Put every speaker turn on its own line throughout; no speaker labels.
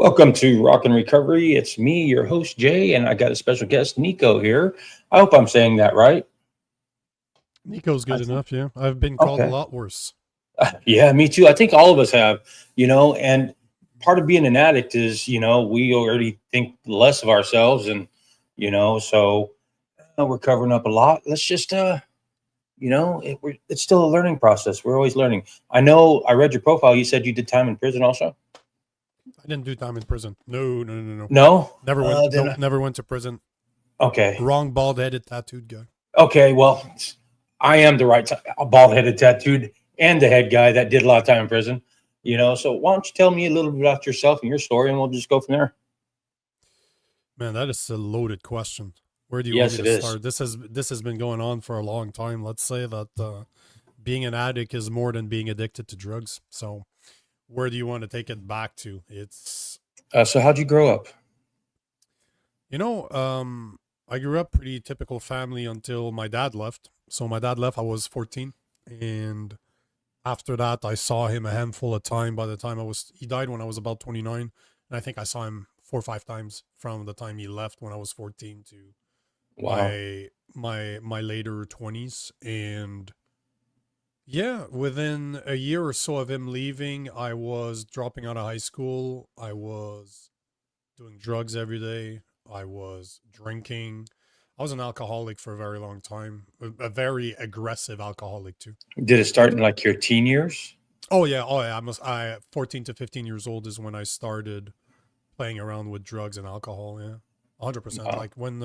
Welcome to Rock and Recovery. It's me, your host, Jay, and I got a special guest, Nico, here. I hope I'm saying that right.
Nico's
I
good
think,
enough, yeah. I've been called a
okay.
lot worse.
Yeah, me too. I think all of us have, and part of being an addict is, we already think less of ourselves. And, so we're covering up a lot. Let's just, it's still a learning process. We're always learning. I know I read your profile. You said you did time in prison also?
I didn't do time in prison. No, no, no, no.
No?
Never went.
Then,
Nope, never went to prison.
okay.
Wrong bald-headed tattooed guy.
Okay, well, I am the right bald headed tattooed and the head guy that did a lot of time in prison. So why don't you tell me a little bit about yourself and your story, and we'll just go from there.
Man, that is a loaded question. Where do you want me
Yes, it
to
is.
start? This has been going on for a long time. Let's say that being an addict is more than being addicted to drugs. So, where do you want to take it back to? It's
So how'd you grow up?
you know, um, I grew up pretty typical family until my dad left. So my dad left. I was 14, and after that, I saw him a handful of time. By the time he died when I was about 29, and I think I saw him 4 or 5 times from the time he left when I was 14 to
Wow.
my later 20s. And yeah, within a year or so of him leaving, I was dropping out of high school. I was doing drugs every day. I was drinking. I was an alcoholic for a very long time, a very aggressive alcoholic too.
Did it start in like your teen years?
Oh yeah. I 14 to 15 years old is when I started playing around with drugs and alcohol. Yeah, 100%.
Wow.
Like when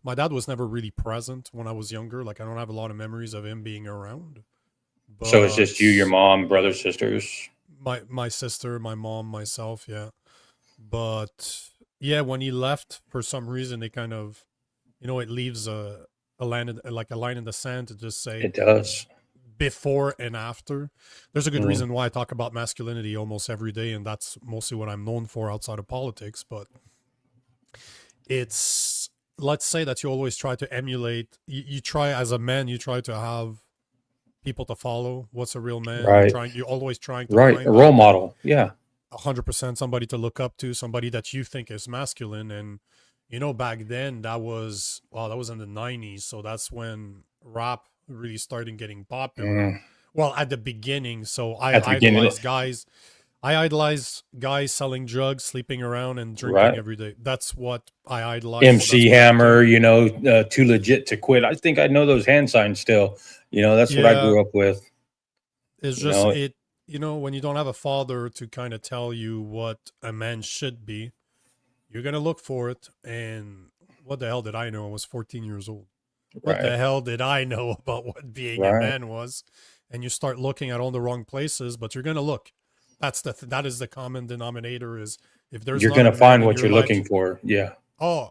my dad was never really present when I was younger. Like I don't have a lot of memories of him being around.
So it's
But
just you, your mom, brothers, sisters.
my sister, my mom, myself, yeah. But yeah, when he left, for some reason, it kind of it leaves a line in the sand to just say
It does.
before and after. There's a good
Mhm.
reason why I talk about masculinity almost every day, and that's mostly what I'm known for outside of politics. But it's let's say that you always try to emulate. You try as a man, you try to have people to follow. What's a real man?
Right.
You're always trying to
Right. A
find
role
that
model. Yeah.
100% somebody to look up to, somebody that you think is masculine. And back then that was in the 90s, so that's when rap really started getting popular.
Mm.
Well, at the beginning, so
At the beginning.
I idolize guys selling drugs, sleeping around, and drinking
Right.
every day. That's what I idolize, so that's
MC
what I
Hammer,
became.
too legit to quit. I think I know those hand signs still. That's what I
Yeah,
grew up with.
it's
You
just
know,
it when you don't have a father to kind of tell you what a man should be, you're gonna look for it. And what the hell did I know? I was 14 years old. What
right,
the hell did I know about what being a
right.
man was? And you start looking at all the wrong places, but you're gonna look. That is the common denominator. Is if there's
You're
not a
gonna
man
find
in
what
your
you're
life,
looking for. Yeah,
oh,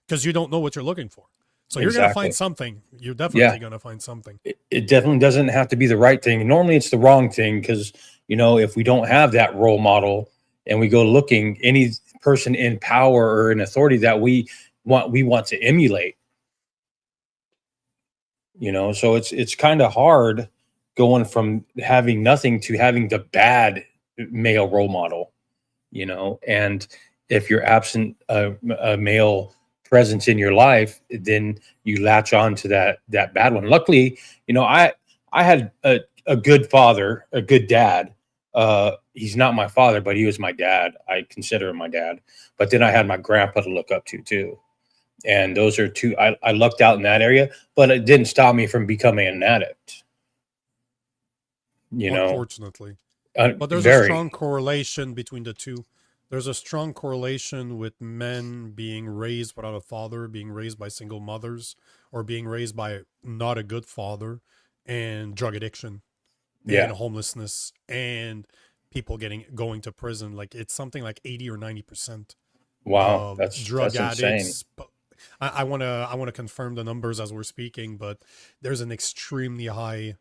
because you don't know what you're looking for. So you're gonna find
exactly.
something. You're
Yeah,
definitely gonna find something.
it definitely doesn't have to be the right thing. Normally, it's the wrong thing because if we don't have that role model and we go looking, any person in power or in authority that we want to emulate. So it's kind of hard going from having nothing to having the bad male role model. And if you're absent a male presence in your life, then you latch on to that bad one. Luckily, I had a good father, a good dad. He's not my father, but he was my dad. I consider him my dad. But then I had my grandpa to look up to too. And those are two. I lucked out in that area, but it didn't stop me from becoming an addict. you know
Unfortunately,
uh,
but there's a
very.
strong correlation between the two. There's a strong correlation with men being raised without a father, being raised by single mothers, or being raised by not a good father, and drug addiction and
Yeah.
homelessness and people getting going to prison. Like it's something like 80 or 90%
Wow,
of drug
that's insane.
addicts. But I want to confirm the numbers as we're speaking, but there's an extremely high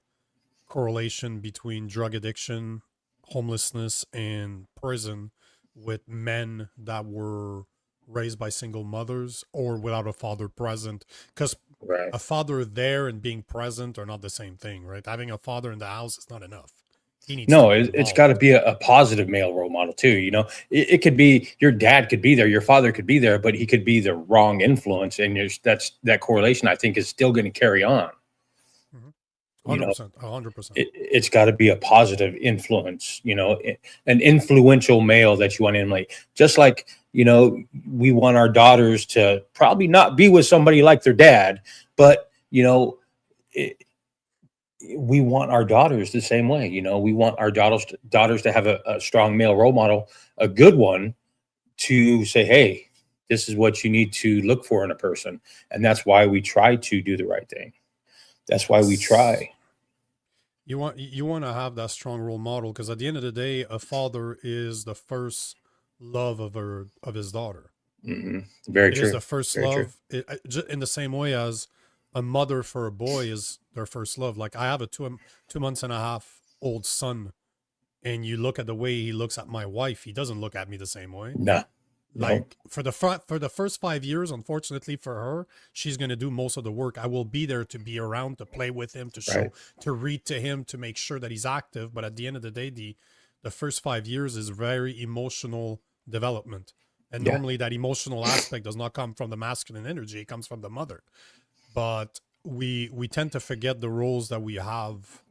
correlation between drug addiction, homelessness, and prison with men that were raised by single mothers or without a father present. Because
Right.
a father there and being present are not the same thing, right? Having a father in the house is not enough. He needs to
No,
be
it's got to
involved.
be a positive male role model too. It could be your dad could be there, your father could be there, but he could be the wrong influence, and that correlation. I think is still going to carry on.
Mhm.
You know,
100%. 100%.
it's got to be a positive influence. An influential male that you want to emulate. Just like we want our daughters to probably not be with somebody like their dad, but it, we want our daughters the same way. We want our daughters to have a strong male role model, a good one, to say, hey, this is what you need to look for in a person. And that's why we try to do the right thing. That's why we
Yes.
try.
You want to have that strong role model, because at the end of the day, a father is the first love of his daughter.
Very
It is
true.
the first
Very true.
love, in the same way as a mother for a boy is their first love. Like, I have a 2 months and a half old son, and you look at the way he looks at my wife, he doesn't look at me the same way.
No, no,
Like, for the first 5 years, unfortunately for her, she's gonna do most of the work. I will be there to be around, to play with him, to
right.
show, to read to him, to make sure that he's active. But at the end of the day, the first 5 years is very emotional development. And
Yeah.
normally that emotional aspect does not come from the masculine energy, it comes from the mother. But we tend to forget the roles that we have.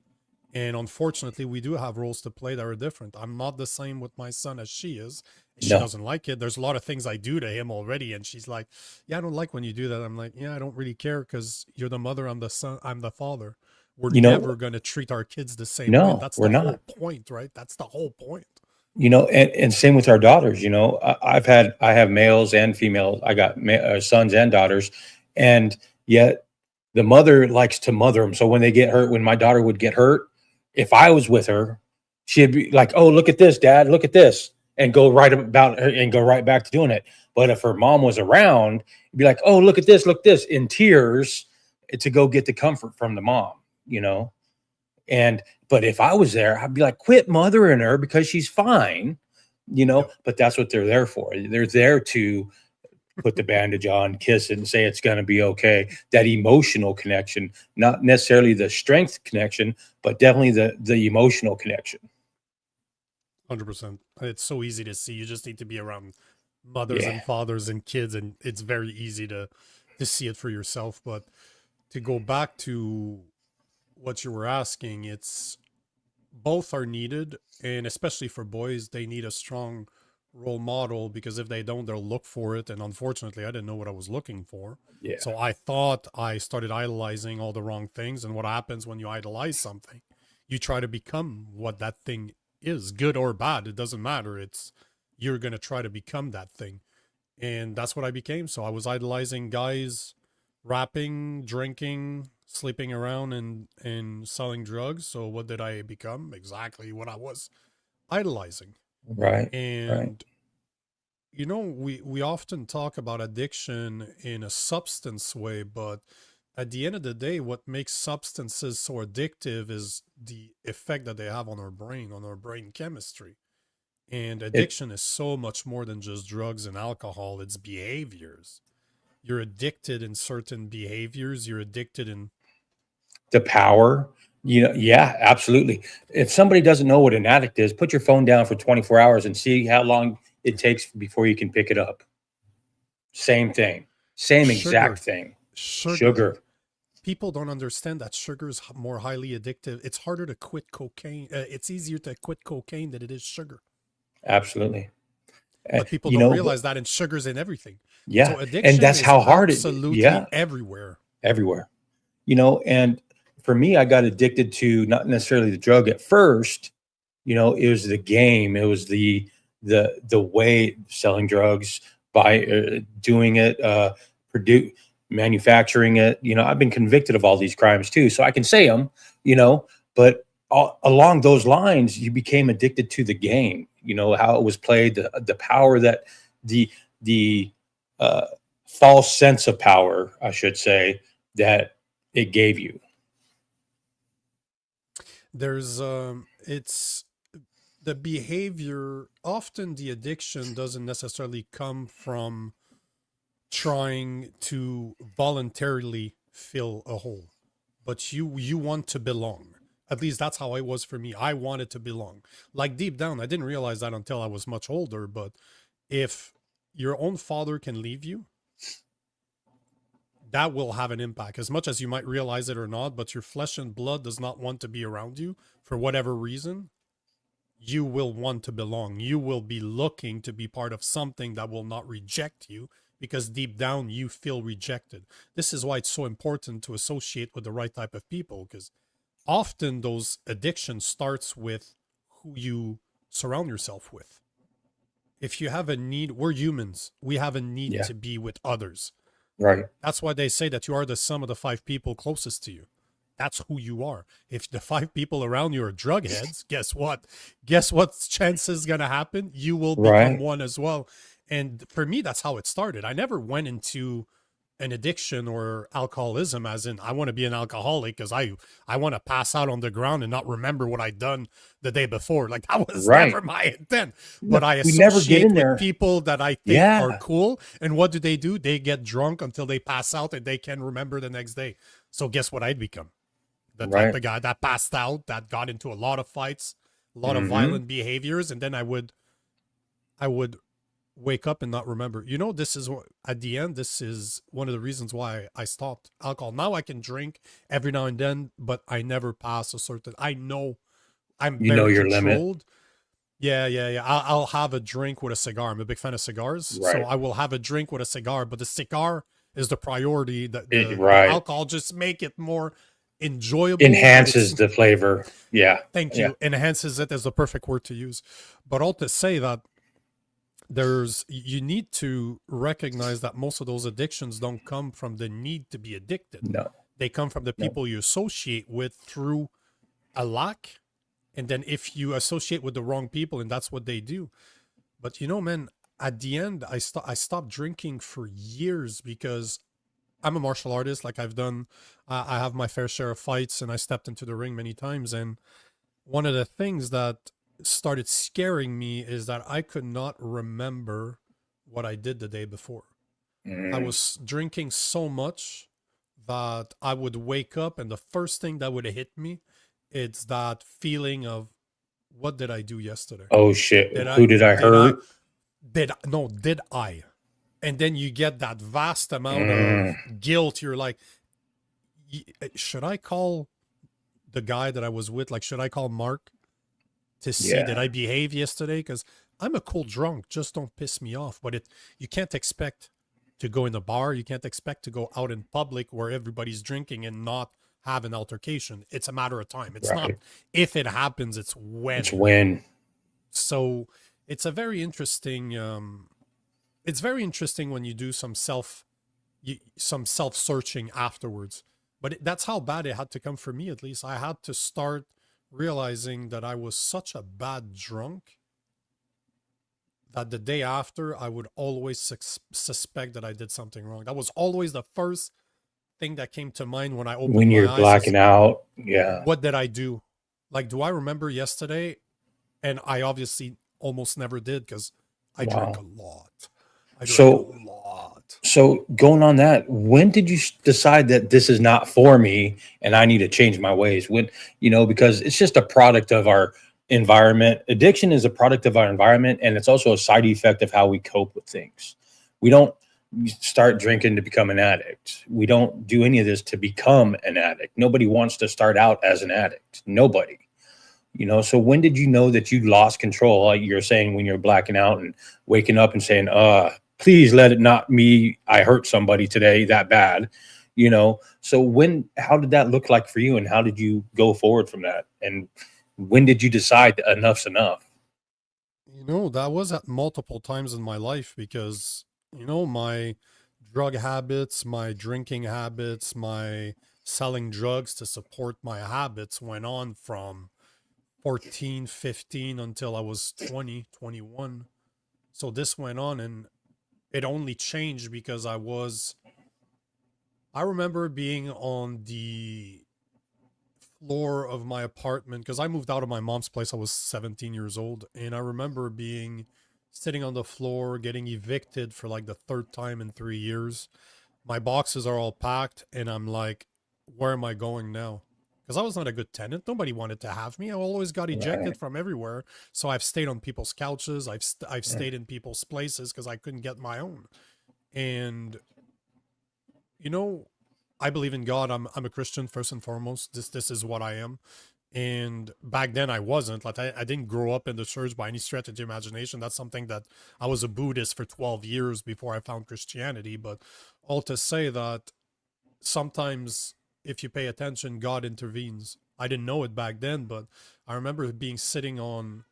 And unfortunately, we do have roles to play that are different. I'm not the same with my son as she is. She
No,
doesn't like it. There's a lot of things I do to him already, and she's like, "Yeah, I don't like when you do that." I'm like, "Yeah, I don't really care, because you're the mother, I'm the son, I'm the father. We're
you know,
never gonna treat our kids the same way, and
no,
that's
we're
the
not.
whole point, right? That's the whole point."
And same with our daughters. I have males and females. I got sons and daughters, and yet the mother likes to mother them. So when they get hurt, when my daughter would get hurt, if I was with her, she'd be like, "Oh, look at this, Dad! Look at this," and go right about her and go right back to doing it. But if her mom was around, it'd be like, "Oh, look this," in tears to go get the comfort from the mom. You know, and but if I was there, I'd be like, quit mothering her because she's fine,
Yep.
but that's what they're there for. They're there to put the bandage on, kiss it, and say it's going to be okay. That emotional connection, not necessarily the strength connection, but definitely the emotional connection.
100%. It's so easy to see. You just need to be around mothers
Yeah.
and fathers and kids, and it's very easy to see it for yourself. But to go back to what you were asking, it's both are needed, and especially for boys, they need a strong role model, because if they don't, they'll look for it. And unfortunately, I didn't know what I was looking for.
Yeah.
So I thought I started idolizing all the wrong things. And what happens when you idolize something? You try to become what that thing is, good or bad. It doesn't matter. It's You're going to try to become that thing. And that's what I became. So I was idolizing guys rapping, drinking, sleeping around, and selling drugs. So what did I become? Exactly what I was idolizing.
Right. Right.
And we often talk about addiction in a substance way, but at the end of the day, what makes substances so addictive is the effect that they have on our brain chemistry. And
It
addiction is so much more than just drugs and alcohol, it's behaviors. You're addicted in certain behaviors, you're addicted in.
the power. Yeah, absolutely. If somebody doesn't know what an addict is, put your phone down for 24 hours and see how long it takes before you can pick it up. Same thing. Same exact
Sugar.
thing.
Sugar.
Sugar.
People don't understand that sugar is more highly addictive. It's harder to quit cocaine. It's easier to quit cocaine than it is sugar.
Absolutely.
But people
You
don't
know, but
realize that, and sugar's in everything.
yeah,
So
and
addiction
that's
is
how hard
absolutely
yeah,
everywhere.
everywhere. And for me, I got addicted to not necessarily the drug at first. It was the game. It was the way selling drugs by doing it, produce manufacturing it. I've been convicted of all these crimes too, so I can say them. But along those lines, you became addicted to the game. How it was played, the power that the uh, false sense of power, I should say, that it gave you.
It's the behavior. Often the addiction doesn't necessarily come from trying to voluntarily fill a hole, but you want to belong. At least that's how it was for me. I wanted to belong. Like deep down, I didn't realize that until I was much older. But if your own father can leave you, that will have an impact as much as you might realize it or not. But your flesh and blood does not want to be around you for whatever reason. You will want to belong. You will be looking to be part of something that will not reject you because deep down you feel rejected. This is why it's so important to associate with the right type of people, because often those addictions starts with who you surround yourself with. If you have a need, we're humans. We have a need
Yeah.
to be with others.
Right.
That's why they say that you are the sum of the 5 people closest to you. That's who you are. If the 5 people around you are drug heads, guess what? Guess what chance is going to happen? You will become
Right.
one as well. And for me, that's how it started. I never went into an addiction or alcoholism as in I want to be an alcoholic because I want to pass out on the ground and not remember what I'd done the day before. Like that was
Right.
never my intent.
No,
But I
we never get
associate
in
with
there.
people that I think are
Yeah.
cool. And what do? They get drunk until they pass out and they can remember the next day. So guess what I'd become? The type
Right.
of guy that passed out, that got into a lot of fights, a lot of
Mm-hmm.
violent behaviors, and then I would wake up and not remember. You know, this is what at the end, this is one of the reasons why I stopped alcohol. Now I can drink every now and then, but I never pass a certain. I know I'm
You know
very
your limit.
controlled. Yeah, yeah, yeah. I'll have a drink with a cigar. I'm a big fan of cigars, so
Right.
I will have a drink with a cigar. But the cigar is the priority. The
Right.
alcohol just make it more enjoyable, but it's
Enhances the flavor. Yeah.
thank
Yeah.
you enhances it is the perfect word to use. But all to say that you need to recognize that most of those addictions don't come from the need to be addicted.
No.
They come from the
No.
people you associate with through a lack. And then if you associate with the wrong people and that's what they do. But you know, man, at the end, I stopped drinking for years because I'm a martial artist. Like I've done, I have my fair share of fights and I stepped into the ring many times. And one of the things that started scaring me is that I could not remember what I did the day before. I
Mm.
was drinking so much that I would wake up and the first thing that would hit me, it's that feeling of what did I do yesterday?
Oh shit.
Did I
Who did I
did I
hurt?
did I? And then you get that vast amount
Mm.
of guilt. You're like, should I call the guy that I was with? Like, should I call Mark to see did
Yeah.
I behave yesterday? Because I'm a cool drunk. Just don't piss me off. But you can't expect to go in a bar. You can't expect to go out in public where everybody's drinking and not have an altercation. It's a matter of time. It's not
Right.
if it happens, it's
It's
when.
when.
So it's a very interesting. It's very interesting when you do some self searching afterwards. But that's how bad it had to come for me. At least I had to start realizing that I was such a bad drunk that the day after I would always suspect that I did something wrong. That was always the first thing that came to mind when I opened
When
my
you're
eyes
blacking
is
out. Yeah.
what did I do? Like, do I remember yesterday? And I obviously almost never did because I drank a
Wow.
lot. I drank a
So
lot.
so going on that, when did you decide that this is not for me and I need to change my ways? When, because it's just a product of our environment. Addiction is a product of our environment, and it's also a side effect of how we cope with things. We don't start drinking to become an addict. We don't do any of this to become an addict. Nobody wants to start out as an addict. Nobody. So when did you know that you lost control? Like you're saying, when you're blacking out and waking up and saying, please let it not me. I hurt somebody today that bad. So how did that look like for you? And how did you go forward from that? And when did you decide that enough's enough?
That was at multiple times in my life because, my drug habits, my drinking habits, my selling drugs to support my habits went on from 14, 15 until I was 20, 21. So this went on and it only changed because I remember being on the floor of my apartment because I moved out of my mom's place. I was 17 years old. And I remember being sitting on the floor, getting evicted for like the third time in 3 years. My boxes are all packed. And I'm like, where am I going now? because I was not a good tenant. Nobody wanted to have me. I always got ejected
Right.
from everywhere. So I've stayed on people's couches. I've stayed in people's places because I couldn't get my own. And you know, I believe in God. I'm a Christian first and foremost. This is what I am. And back then I wasn't. Like I didn't grow up in the church by any stretch of the imagination. That's something that I was a Buddhist for 12 years before I found Christianity. But all to say that sometimes if you pay attention, God intervenes. I didn't know it back then, but I remember being sitting on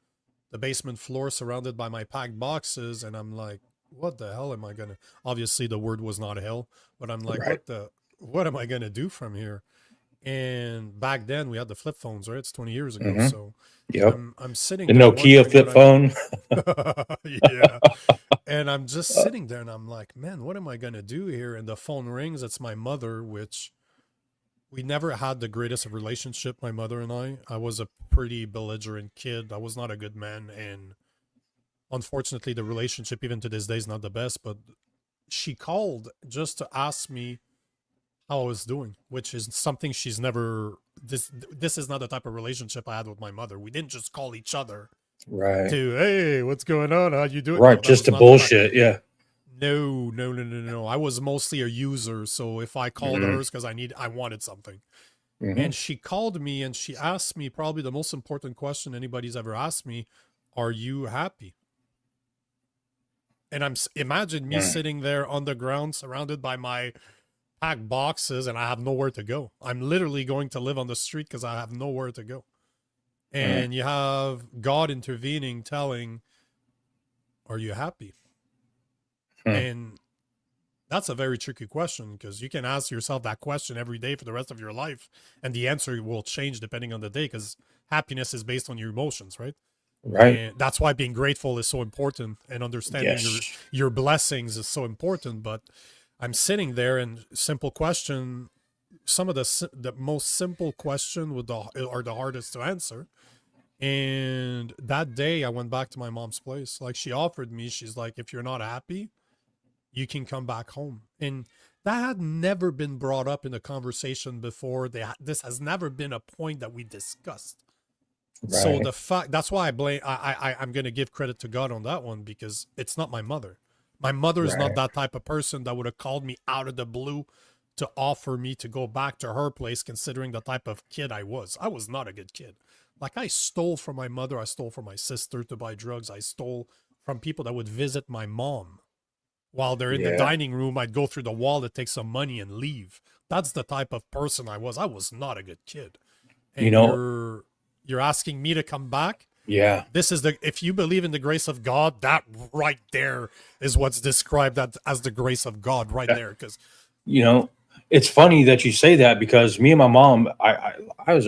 the basement floor surrounded by my packed boxes, and I'm like, what the hell am I gonna, obviously the word was not hell, but I'm like,
Right.
what am I gonna do from here? And back then we had the flip phones, right? It's 20 years ago.
Hmm.
So
Yep.
I'm sitting
The
there
Nokia
wondering what
flip
I'm
phone.
yeah. And I'm just sitting there and I'm like, man, what am I gonna do here? And the phone rings, it's my mother, which we never had the greatest of relationship, my mother and I. I was a pretty belligerent kid. I was not a good man, and unfortunately the relationship even to this day is not the best, but she called just to ask me how I was doing, which is something she's never this is not the type of relationship I had with my mother. We didn't just call each other
Right.
to, hey, what's going on? How you doing? No,
Right.
that
Just
was
to
not the type.
bullshit. Yeah.
No, no, no, no, no. I was mostly a user, so if I called
Hmm.
hers because I wanted something.
Hmm.
And she called me and she asked me probably the most important question anybody's ever asked me, are you happy? And imagine me sitting there on the ground surrounded by my packed boxes and I have nowhere to go. I'm literally going to live on the street because I have nowhere to go.
Hmm.
And you have God intervening, telling, are you happy?
Hmm.
And that's a very tricky question because you can ask yourself that question every day for the rest of your life, and the answer will change depending on the day because happiness is based on your emotions, right?
Right.
And that's why being grateful is so important, and understanding
Yes.
your blessings is so important. But I'm sitting there, and simple question. Some of the most simple question are the hardest to answer. And that day, I went back to my mom's place. Like she offered me, she's like, if you're not happy, you can come back home. And that had never been brought up in a conversation before. This has never been a point that we discussed. So
Right.
the fact that's why I blame I'm gonna give credit to God on that one because it's not my mother. My mother is not
Right.
that type of person that would have called me out of the blue to offer me to go back to her place, considering the type of kid I was. I was not a good kid. Like I stole from my mother, I stole from my sister to buy drugs, I stole from people that would visit my mom. While they're in the
Yeah.
dining room, I'd go through the wall to take some money and leave. That's the type of person I was. I was not a good kid.
You
And
know.
you're asking me to come back?
Yeah.
This is the if you believe in the grace of God, that right there is what's described as the grace of God right
Yeah.
there. Because
You know. It's funny that you say that because me and my mom, I was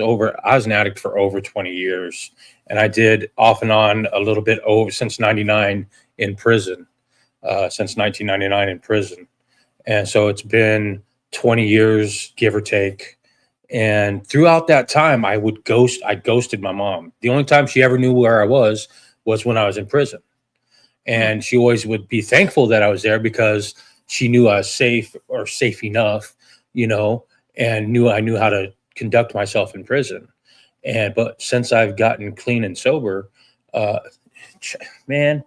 an addict for over 20 years, and I did off and on a little bit over since '99 in prison, since 1999 in prison. And so it's been 20 years, give or take. And throughout that time, I ghosted my mom. The only time she ever knew where I was when I was in prison.
hmm,
And she always would be thankful that I was there because she knew I was safe or safe enough, you know, and knew I knew how to conduct myself in prison. But since I've gotten clean and sober, uh, man,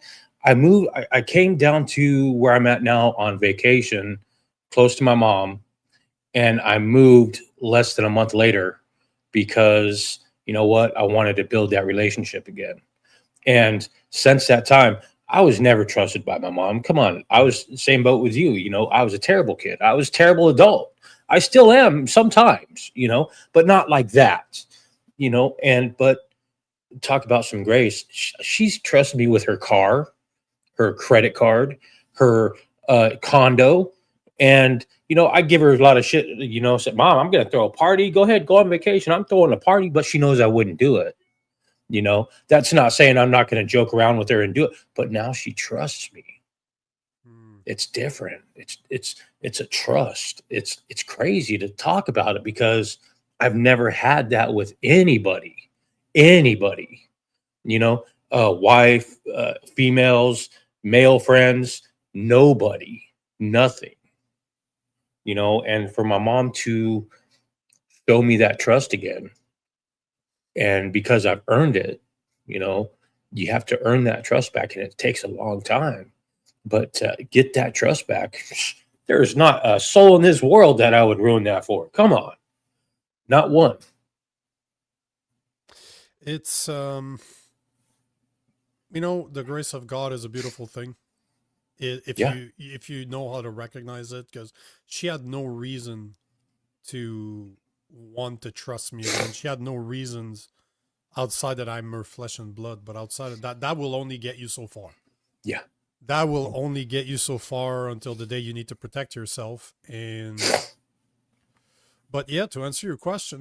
I came down to where I'm at now on vacation, close to my mom, and I moved less than a month later because you know what? I wanted to build that relationship again. And since that time, I was never trusted by my mom. Come on, I was the same boat with you. You know, I was a terrible kid. I was a terrible adult. I still am sometimes, you know, but not like that, you know. And but talk about some grace. She's trusted me with her car, her credit card, her condo. And, you know, I give her a lot of shit, you know, said, Mom, I'm going to throw a party. Go ahead, go on vacation. I'm throwing a party, but she knows I wouldn't do it. You know, that's not saying I'm not going to joke around with her and do it, but now she trusts me.
hmm.
It's different. It's a trust. It's crazy to talk about it because I've never had that with anybody, you know, wife, females, male friends, nobody, nothing, you know. And for my mom to show me that trust again. And because I've earned it, you know, you have to earn that trust back, and it takes a long time. But get that trust back. There is not a soul in this world that I would ruin that for. Come on, not one.
It's you know, the grace of God is a beautiful thing. If
Yeah,
you know how to recognize it, because she had no reason to want to trust me again. She had no reasons outside that I'm her flesh and blood, but outside of that, that will only get you so far.
yeah,
That will only get you so far until the day you need to protect yourself. And but yeah, to answer your question,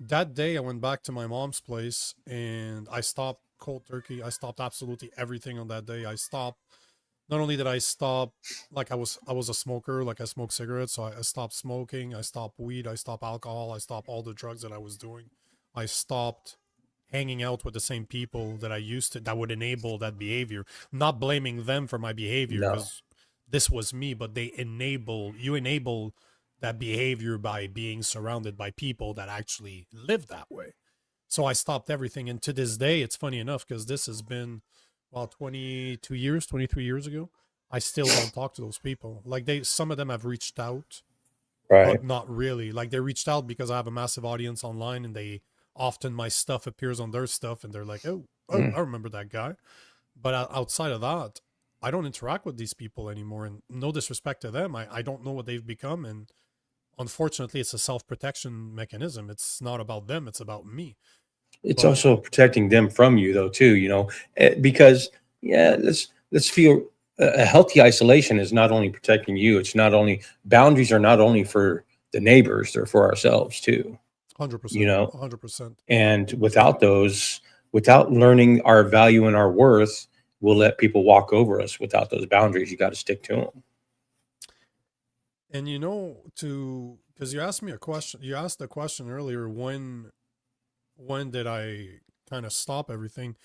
that day I went back to my mom's place and I stopped cold turkey. I stopped absolutely everything on that day. I stopped. Not only did I stop, like I was a smoker, like I smoked cigarettes, so I stopped smoking. I stopped weed. I stopped alcohol. I stopped all the drugs that I was doing. I stopped hanging out with the same people that I used to, that would enable that behavior. Not blaming them for my behavior,
no,
because this was me, but you enable that behavior by being surrounded by people that actually live that way. So I stopped everything. And to this day, it's funny enough, because this has been, well, 22 years, 23 years ago. I still don't talk to those people. Like some of them have reached out,
right.
but not really. Like they reached out because I have a massive audience online, and they often, my stuff appears on their stuff, and they're like, oh,
Mm.
I remember that guy. But outside of that, I don't interact with these people anymore. And no disrespect to them, I don't know what they've become. And unfortunately, it's a self-protection mechanism. It's not about them, it's about me.
It's
But
also protecting them from you, though, too. Because yeah, let's feel a healthy isolation is not only protecting you. It's not only boundaries are not only for the neighbors; they're for ourselves too. You
100%,
know,
100%.
and without those, without learning our value and our worth, we'll let people walk over us. Without those boundaries, you got to stick to them.
And you know, to because you asked me a question, you asked the question earlier, when did I kind of stop everything?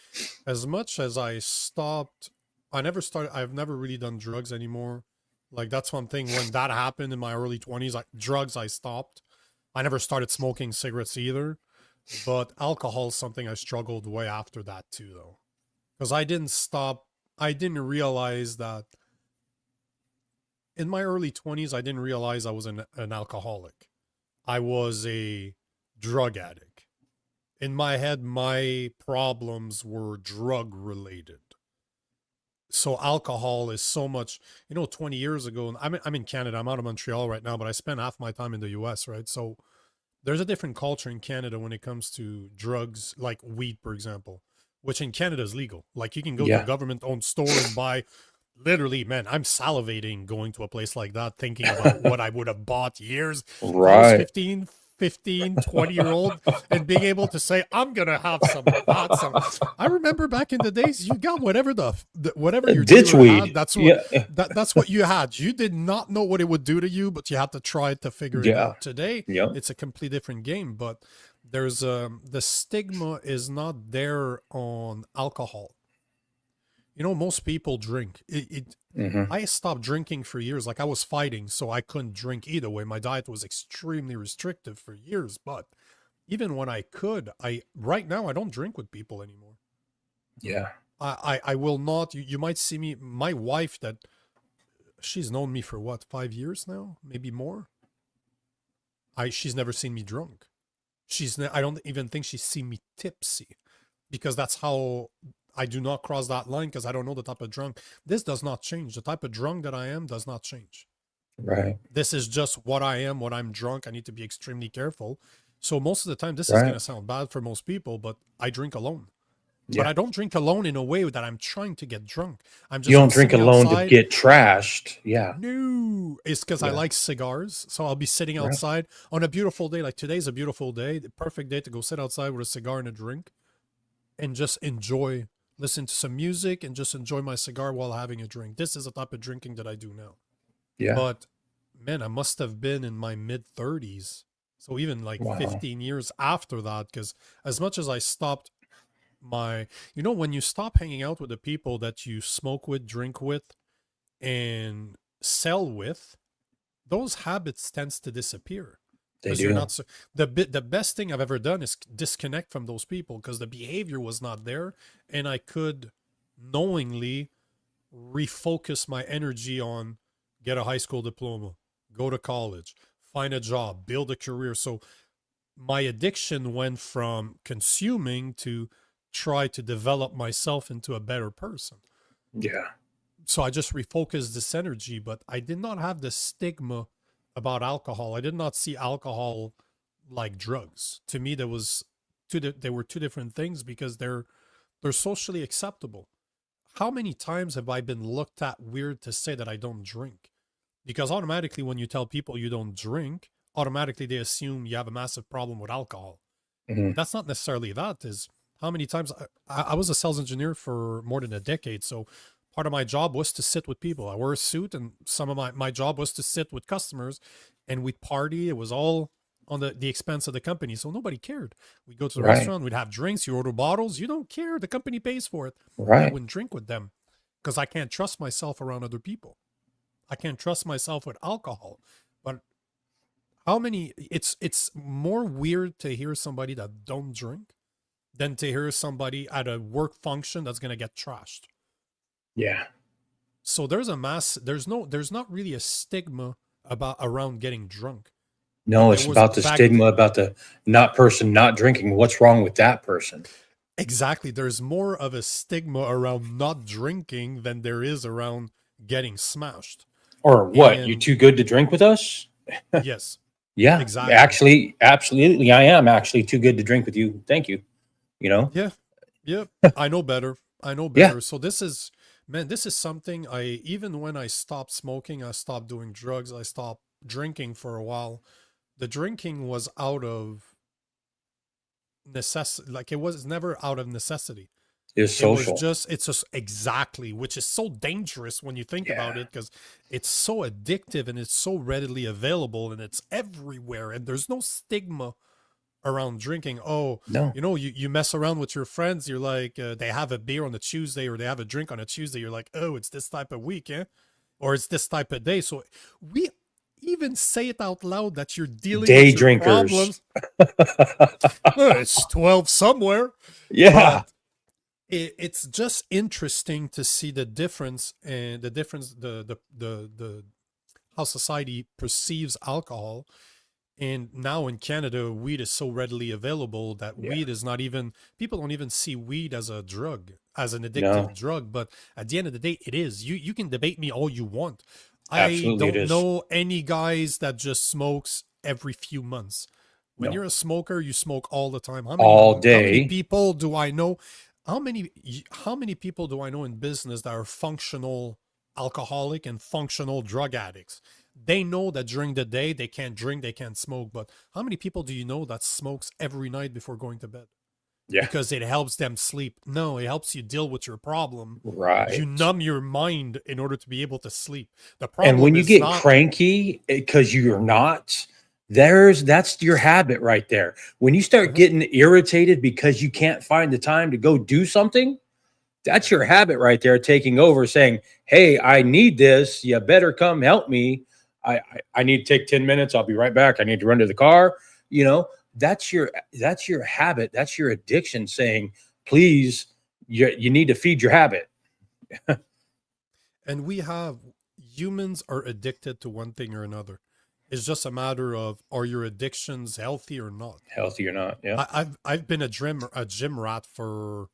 As much as I stopped, I've never really done drugs anymore. Like that's one thing. When that happened in my early 20s, like drugs, I stopped. I never started smoking cigarettes either. But alcohol is something I struggled way after that too, though. Because I didn't stop. I didn't realize that in my early 20s, I didn't realize I was an alcoholic. I was a drug addict. In my head, my problems were drug related. So alcohol is so much, 20 years ago, and I'm in Canada, I'm out of Montreal right now, but I spent half my time in the US, right? So there's a different culture in Canada when it comes to drugs, like weed, for example, which in Canada is legal. Like you can go to a
Yeah,
government owned store and buy, literally, man, I'm salivating going to a place like that, thinking about what I would have bought years if I was
right.
20-year old, and being able to say, I'm going to have some of that. Some, I remember back in the days, you got whatever whatever your dealer had.
Ditchweed. Yeah,
That's what you had. You did not know what it would do to you, but you had to try to figure it
yeah,
out. Today,
yeah.
it's a completely different game, but there's the stigma is not there on alcohol. Most people drink.
Hmm.
I stopped drinking for years. Like I was fighting, so I couldn't drink either way. My diet was extremely restrictive for years. But even when I could, right now I don't drink with people anymore.
Yeah,
I will not. You might see me. My wife, that she's known me for what, 5 years now, maybe more. She's never seen me drunk. I don't even think she's seen me tipsy, because that's how I do not cross that line, because I don't know the type of drunk. This does not change. The type of drunk that I am does not change.
right,
This is just what I am. When I'm drunk, I need to be extremely careful. So most of the time, this is going
right.
to sound bad for most people, but I drink alone. But
Yeah.
I don't drink alone in a way that I'm trying to get drunk.
You
I'm
don't drink
sitting
alone to
outside.
get trashed. Yeah,
No, it's because I
yeah,
like cigars. So I'll be sitting
right.
outside on a beautiful day. Like today's a beautiful day, the perfect day to go sit outside with a cigar and a drink and just enjoy, listen to some music and just enjoy my cigar while having a drink. This is the type of drinking that I do now.
Yeah.
But man, I must have been in my mid 30s. So even like
Wow.
15 years after that, because as much as I stopped when you stop hanging out with the people that you smoke with, drink with, and sell with, those habits tends to disappear.
They
because you're
do.
not the best thing I've ever done is disconnect from those people because the behavior was not there, and I could knowingly refocus my energy on get a high school diploma, go to college, find a job, build a career. So my addiction went from consuming to try to develop myself into a better person.
Yeah.
So I just refocused this energy, but I did not have the stigma about alcohol. I did not see alcohol like drugs. To me, there was they were two different things because they're socially acceptable. How many times have I been looked at weird to say that I don't drink? Because automatically, when you tell people you don't drink, automatically they assume you have a massive problem with alcohol.
Hmm.
But that's not necessarily that. Is how many times I was a sales engineer for more than a decade. So part of my job was to sit with people. I wore a suit, and some of my job was to sit with customers, and we'd party. It was all on the expense of the company. So nobody cared. We'd go to the
Right.
restaurant, we'd have drinks, you order bottles, you don't care. The company pays for it. But I
Right.
wouldn't drink with them because I can't trust myself around other people. I can't trust myself with alcohol. But how many it's more weird to hear somebody that don't drink than to hear somebody at a work function that's gonna get trashed.
Yeah.
So there's not really a stigma about around getting drunk. But
No,
there
it's
was
about the
back
stigma about the not person not drinking. What's wrong with that person?
exactly there's more of a stigma around not drinking than there is around getting smashed.
Or what? You
And
too good to drink with us?
yes,
Yeah,
exactly.
actually, absolutely. I am actually too good to drink with you. Thank you. You know?
Yeah. Yep. I know better. I know
Yeah.
better. So this is, man, this is something I, even when I stopped smoking, I stopped doing drugs, I stopped drinking for a while. The drinking was out of necessity. Like it was never out of necessity.
Is
It was
social.
just, it's just exactly, which is so dangerous when you think about
Yeah.
it because it's so addictive and it's so readily available and it's everywhere and there's no stigma around drinking. Oh,
No.
you mess around with your friends. You're like, they have a beer on a Tuesday or they have a drink on a Tuesday. You're like, oh, it's this type of week, eh? Or it's this type of day. So we even say it out loud that you're dealing
Day
with your
drinkers.
problems. It's 12 somewhere,
Yeah.
but it's just interesting to see the difference and the how society perceives alcohol. And now in Canada, weed is so readily available that
Yeah.
weed is not even, people don't even see weed as a drug, as an
No.
addictive drug. But at the end of the day, it is. You can debate me all you want. I
Absolutely it
don't
is.
know any guys that just smokes every few months. When
No.
you're a smoker, you smoke all the time.
All
How many
day.
people do I know? How many people do I know in business that are functional alcoholic and functional drug addicts? They know that during the day they can't drink, they can't smoke, but how many people do you know that smokes every night before going to bed?
Yeah.
Because it helps them sleep. No, it helps you deal with your problem. You
Right.
numb your mind in order to be able to sleep. The
And when
problem
you
is
get
not,
cranky because you're not, that's your habit right there. When you start
uh-huh,
getting irritated because you can't find the time to go do something, that's your habit right there taking over saying, hey, I need this, you better come help me. I need to take 10 minutes, I'll be right back, I need to run to the car. you know that's your habit, that's your addiction saying, please, you need to feed your habit.
and we have humans are addicted to one thing or another. It's just a matter of are your addictions healthy or not.
Healthy or not, yeah.
I've been a gym rat for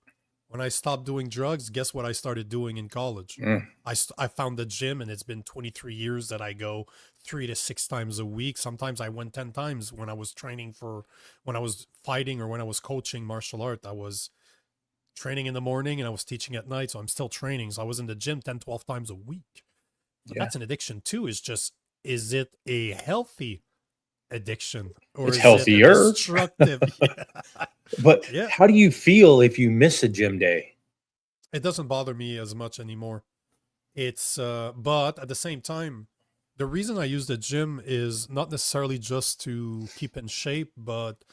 when I stopped doing drugs. Guess what I started doing in college?
Mm,
I found the gym, and it's been 23 years that I go 3 to 6 times a week. Sometimes I went 10 times when I was training for when I was fighting or when I was coaching martial art. I was training in the morning and I was teaching at night, so I'm still training. So I was in the gym 10, 12 times a week. But
yeah,
that's an addiction too. Is just is it a healthy addiction or
it's
is it a
healthier.
destructive? Yeah.
But
Yeah,
how do you feel if you miss a gym day?
it doesn't bother me as much anymore. It's but at the same time, the reason I use the gym is not necessarily just to keep in shape, but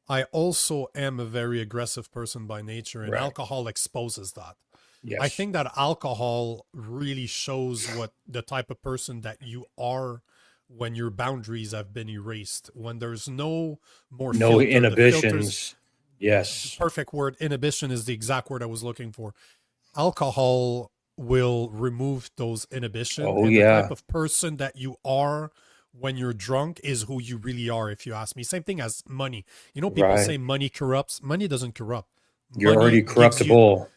I also am a very aggressive person by nature, and
Right.
alcohol exposes that. I
Yes.
think that alcohol really shows what the type of person that you are when your boundaries have been erased, when there's no more
No
filter. The filters,
inhibitions. Yes.
perfect word, inhibition is the exact word I was looking for. Alcohol will remove those inhibition,
Oh
and the type
yeah.
of person that you are when you're drunk is who you really are, if you ask me. Same thing as money. You know, people say
Right.
money corrupts. Money doesn't corrupt.
You're already
Money gives you,
corruptible.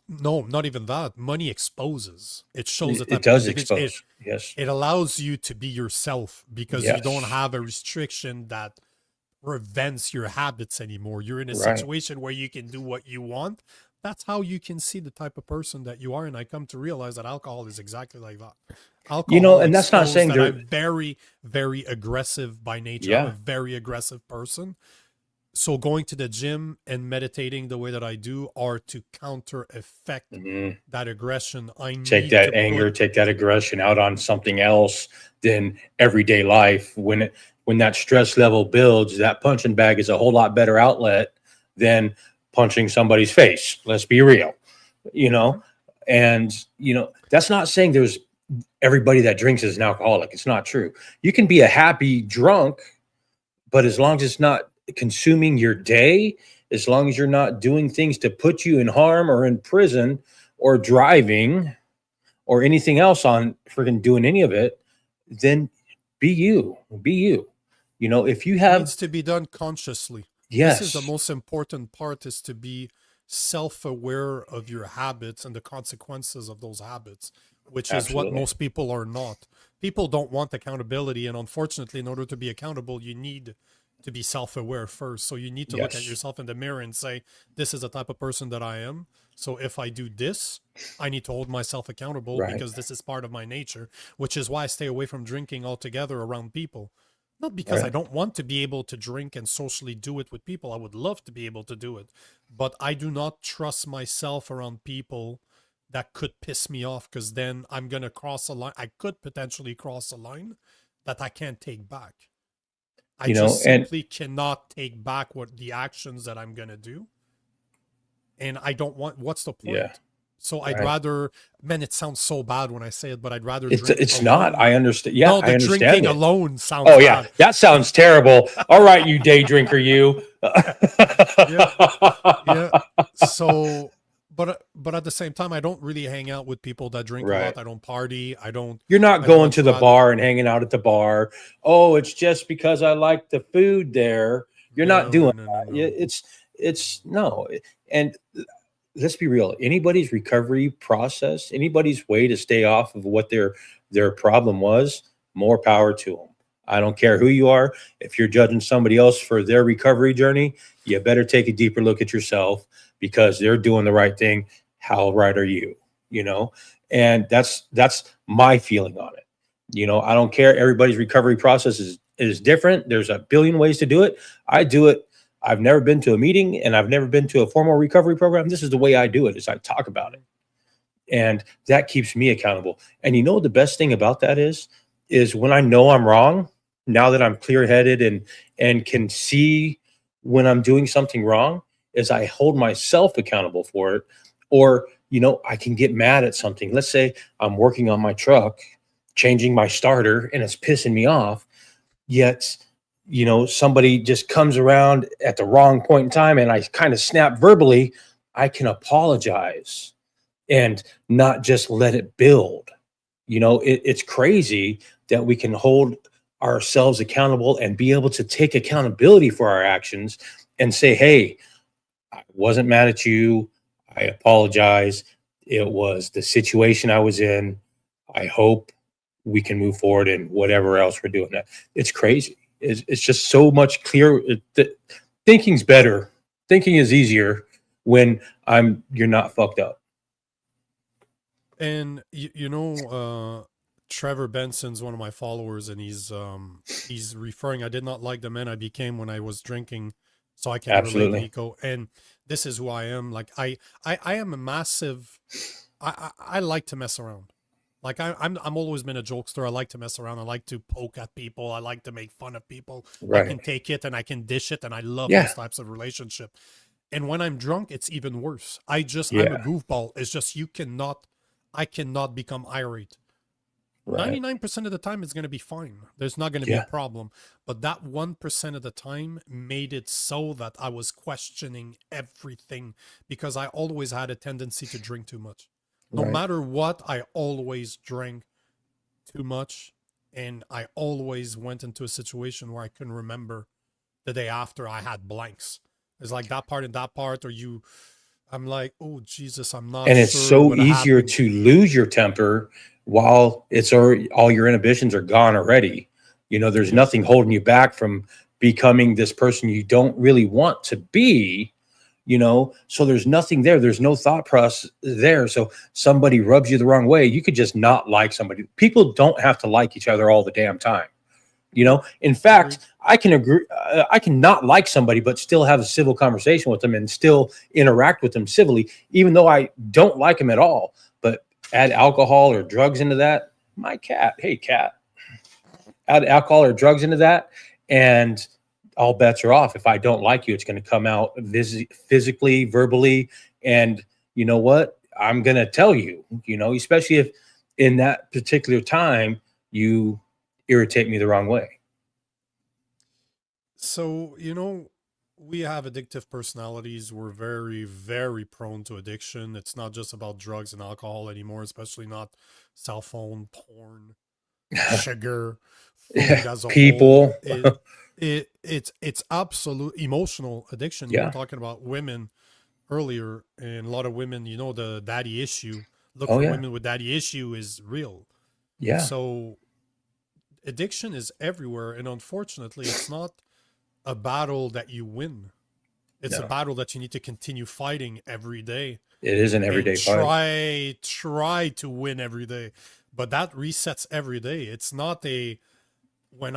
no, not even that. Money exposes. It shows the
It
type of
does
individual.
expose. Yes.
It allows you to be yourself because you don't
Yes.
have a restriction that prevents your habits anymore. You're in a
Right.
situation where you can do what you want. That's how you can see the type of person that you are. And I come to realize that alcohol is exactly like that. Alcohol
And that's not
exposed
saying
that
there.
I'm very, very aggressive by nature. I'm a
Yeah.
very aggressive person. So going to the gym and meditating the way that I do are to counter effect
Mhm.
that aggression. I
Take
need to
that
put,
anger, take that aggression out on something else than everyday life. When that stress level builds, that punching bag is a whole lot better outlet than punching somebody's face. Let's be real, you know.
Mhm.
And that's not saying there's everybody that drinks is an alcoholic. It's not true. You can be a happy drunk, but as long as it's not consuming your day, as long as you're not doing things to put you in harm or in prison or driving or anything else on friggin' doing any of it, then be you. Be you. If you
It
have,
needs to be done consciously. This is the
yes,
most important part, is to be self-aware of your habits and the consequences of those habits, which is what
absolutely.
most people are not. People don't want accountability, and unfortunately, in order to be accountable, you need to be self-aware first. So you need to look at
Yes,
yourself in the mirror and say, this is the type of person that I am. So if I do this, I need to hold myself accountable
right,
because this is part of my nature, which is why I stay away from drinking altogether around people. Not because I
right.
don't want to be able to drink and socially do it with people. I would love to be able to do it. But I do not trust myself around people that could piss me off, because then I'm going to cross a line. I could potentially cross a line that I can't take back. I just
And
simply cannot take back what the actions that I'm going to do. And I don't want, what's the
yeah,
point? So I'd
right.
rather, man, it sounds so bad when I say it, but I'd rather
It's
drink
it's not.
alone.
I understand. Yeah,
No,
I
the
understand
drinking
it.
alone sounds
Oh yeah,
bad.
that sounds terrible. All right, you day drinker, you.
Yeah. Yeah. So, but at the same time, I don't really hang out with people that drink a
Right.
lot. I don't party. I don't.
You're not
I'd
going
much
to the
rather.
bar and hanging out at the bar. Oh, it's just because I like the food there. You're not
No, no,
doing
no, no,
that.
no.
It's no. And let's be real. Anybody's recovery process, anybody's way to stay off of what their problem was, more power to them. I don't care who you are. If you're judging somebody else for their recovery journey, you better take a deeper look at yourself, because they're doing the right thing. How right are you? You know, and that's my feeling on it. I don't care. Everybody's recovery process is different. There's a billion ways to do it. I do it. I've never been to a meeting and I've never been to a formal recovery program. This is the way I do it, is I talk about it.
Mhm.
And that keeps me accountable. And the best thing about that is when I know I'm wrong, now that I'm clear-headed and can see when I'm doing something wrong, is I hold myself accountable for it. Or, I can get mad at something. Let's say I'm working on my truck, changing my starter, and it's pissing me off. Yet, somebody just comes around at the wrong point in time and I kind of snap verbally. I can apologize and not just let it build. It's crazy that we can hold ourselves accountable and be able to take accountability for our actions and say, hey, I wasn't mad at you. I apologize. It was the situation I was in. I hope we can move forward in whatever else we're doing. It's crazy. It's just so much clear. Thinking's better. Thinking is easier when you're not fucked up.
And Trevor Benson's one of my followers, and he's referring. I did not like the man I became when I was drinking, so I can relate,
Absolutely.
Nico. And this is who I am. Like I am a massive. I like to mess around. Like I'm always been a jokester. I like to mess around. I like to poke at people. I like to make fun of people. I
Right.
can take it and I can dish it, and I love those
Yeah.
types of relationship. And when I'm drunk, it's even worse. I'm a
Yeah.
goofball. It's just I cannot become irate.
Right.
99% of the time it's going to be fine. There's not going to be a
Yeah.
problem. But that 1% of the time made it so that I was questioning everything because I always had a tendency to drink too much. No
Right.
matter what, I always drank too much. And I always went into a situation where I couldn't remember the day after I had blanks. It's like that part and that part, or I'm like, oh, Jesus, I'm not
And it's
sure
so
what
easier
happened.
to lose your temper while it's already, all your inhibitions are gone already. There's nothing holding you back from becoming this person you don't really want to be. So there's nothing there. There's no thought process there. So somebody rubs you the wrong way, you could just not like somebody. People don't have to like each other all the damn time. In
Agreed.
fact, I can agree. I can not like somebody, but still have a civil conversation with them and still interact with them civilly, even though I don't like them at all. But add alcohol or drugs into that, my cat, hey cat, add alcohol or drugs into that, and all bets are off. If I don't like you, it's going to come out physically, verbally, and you know what? I'm going to tell you. Especially if in that particular time you irritate me the wrong way.
So, we have addictive personalities. We're very, very prone to addiction. It's not just about drugs and alcohol anymore, especially not cell phone, porn, sugar, food as a whole.
People.
It's absolute emotional addiction. You were
Yeah.
talking about women earlier, and a lot of women, the daddy issue. Look
Oh
for
yeah.
women with daddy issue is real.
Yeah.
So addiction is everywhere, and unfortunately, it's not a battle that you win. It's a
No,
battle that you need to continue fighting every day
it is an
and
everyday fight.
try to win every day. But that resets every day. It's not a when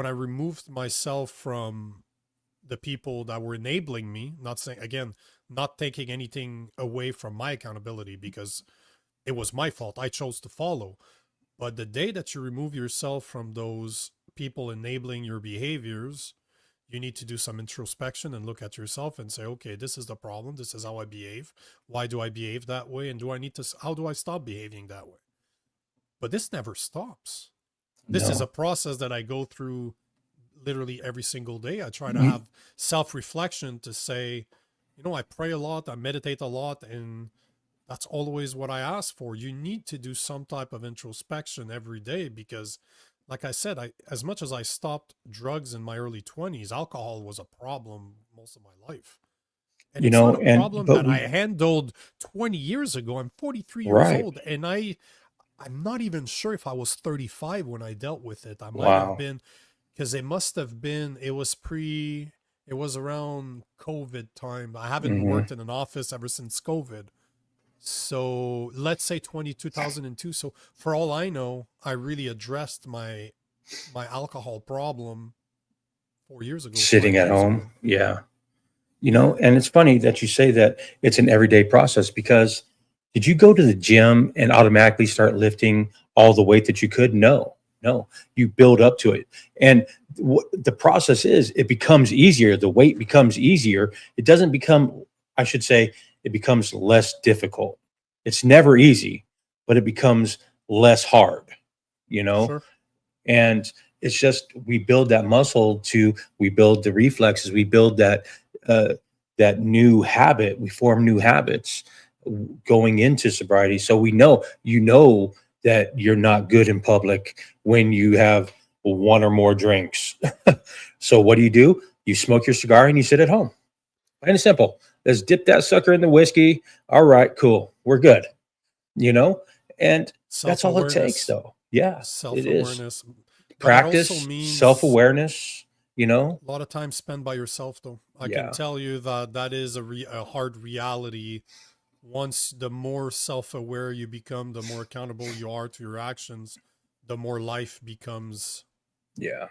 I removed myself from the people that were enabling me, not saying again, not taking anything away from my accountability because it was my fault. I chose to follow. But the day that you remove yourself from those people enabling your behaviors, you need to do some introspection and look at yourself and say, okay, this is the problem. This is how I behave. Why do I behave that way? And how do I stop behaving that way? But this never stops. This is a
No.
process that I go through literally every single day. I try to
You,
have self reflection to say, I pray a lot, I meditate a lot, and that's always what I ask for. You need to do some type of introspection every day because, like I said, as much as I stopped drugs in my early 20s, alcohol was a problem most of my life. And it's not a
and
problem
but
that I
we
handled 20 years ago. I'm 43 years
right.
old, and I'm not even sure if I was 35 when I dealt with it. I might have
Wow.
been because it was around COVID time. I haven't
Hmm.
worked in an office ever since COVID. So let's say 2002. So for all I know, I really addressed my alcohol problem 4 years ago,
Sitting
5
at
years
home.
ago.
Yeah.
Yeah.
And it's funny that you say that it's an everyday process because did you go to the gym and automatically start lifting all the weight that you could? No, no. You build up to it. And the process is it becomes easier. The weight becomes easier. It doesn't become, I should say, it becomes less difficult. It's never easy, but it becomes less hard, you know?
Sure.
And it's just we build that muscle we build the reflexes, we build uh, that new habit, we form new habits going into sobriety. So that you're not good in public when you have one or more drinks. So what do? You smoke your cigar and you sit at home. Plain and simple. Let's dip that sucker in the whiskey. All right, cool. We're good. You know, and that's all it takes,
Self-awareness.
though. Yeah, it is
Self-awareness. But that also
practice,
means
self-awareness, you know?
a lot of time spent by yourself though. I can
Yeah.
tell you that that is a hard reality. Once the more self-aware you become, the more accountable you are to your actions, the more life becomes
Yeah.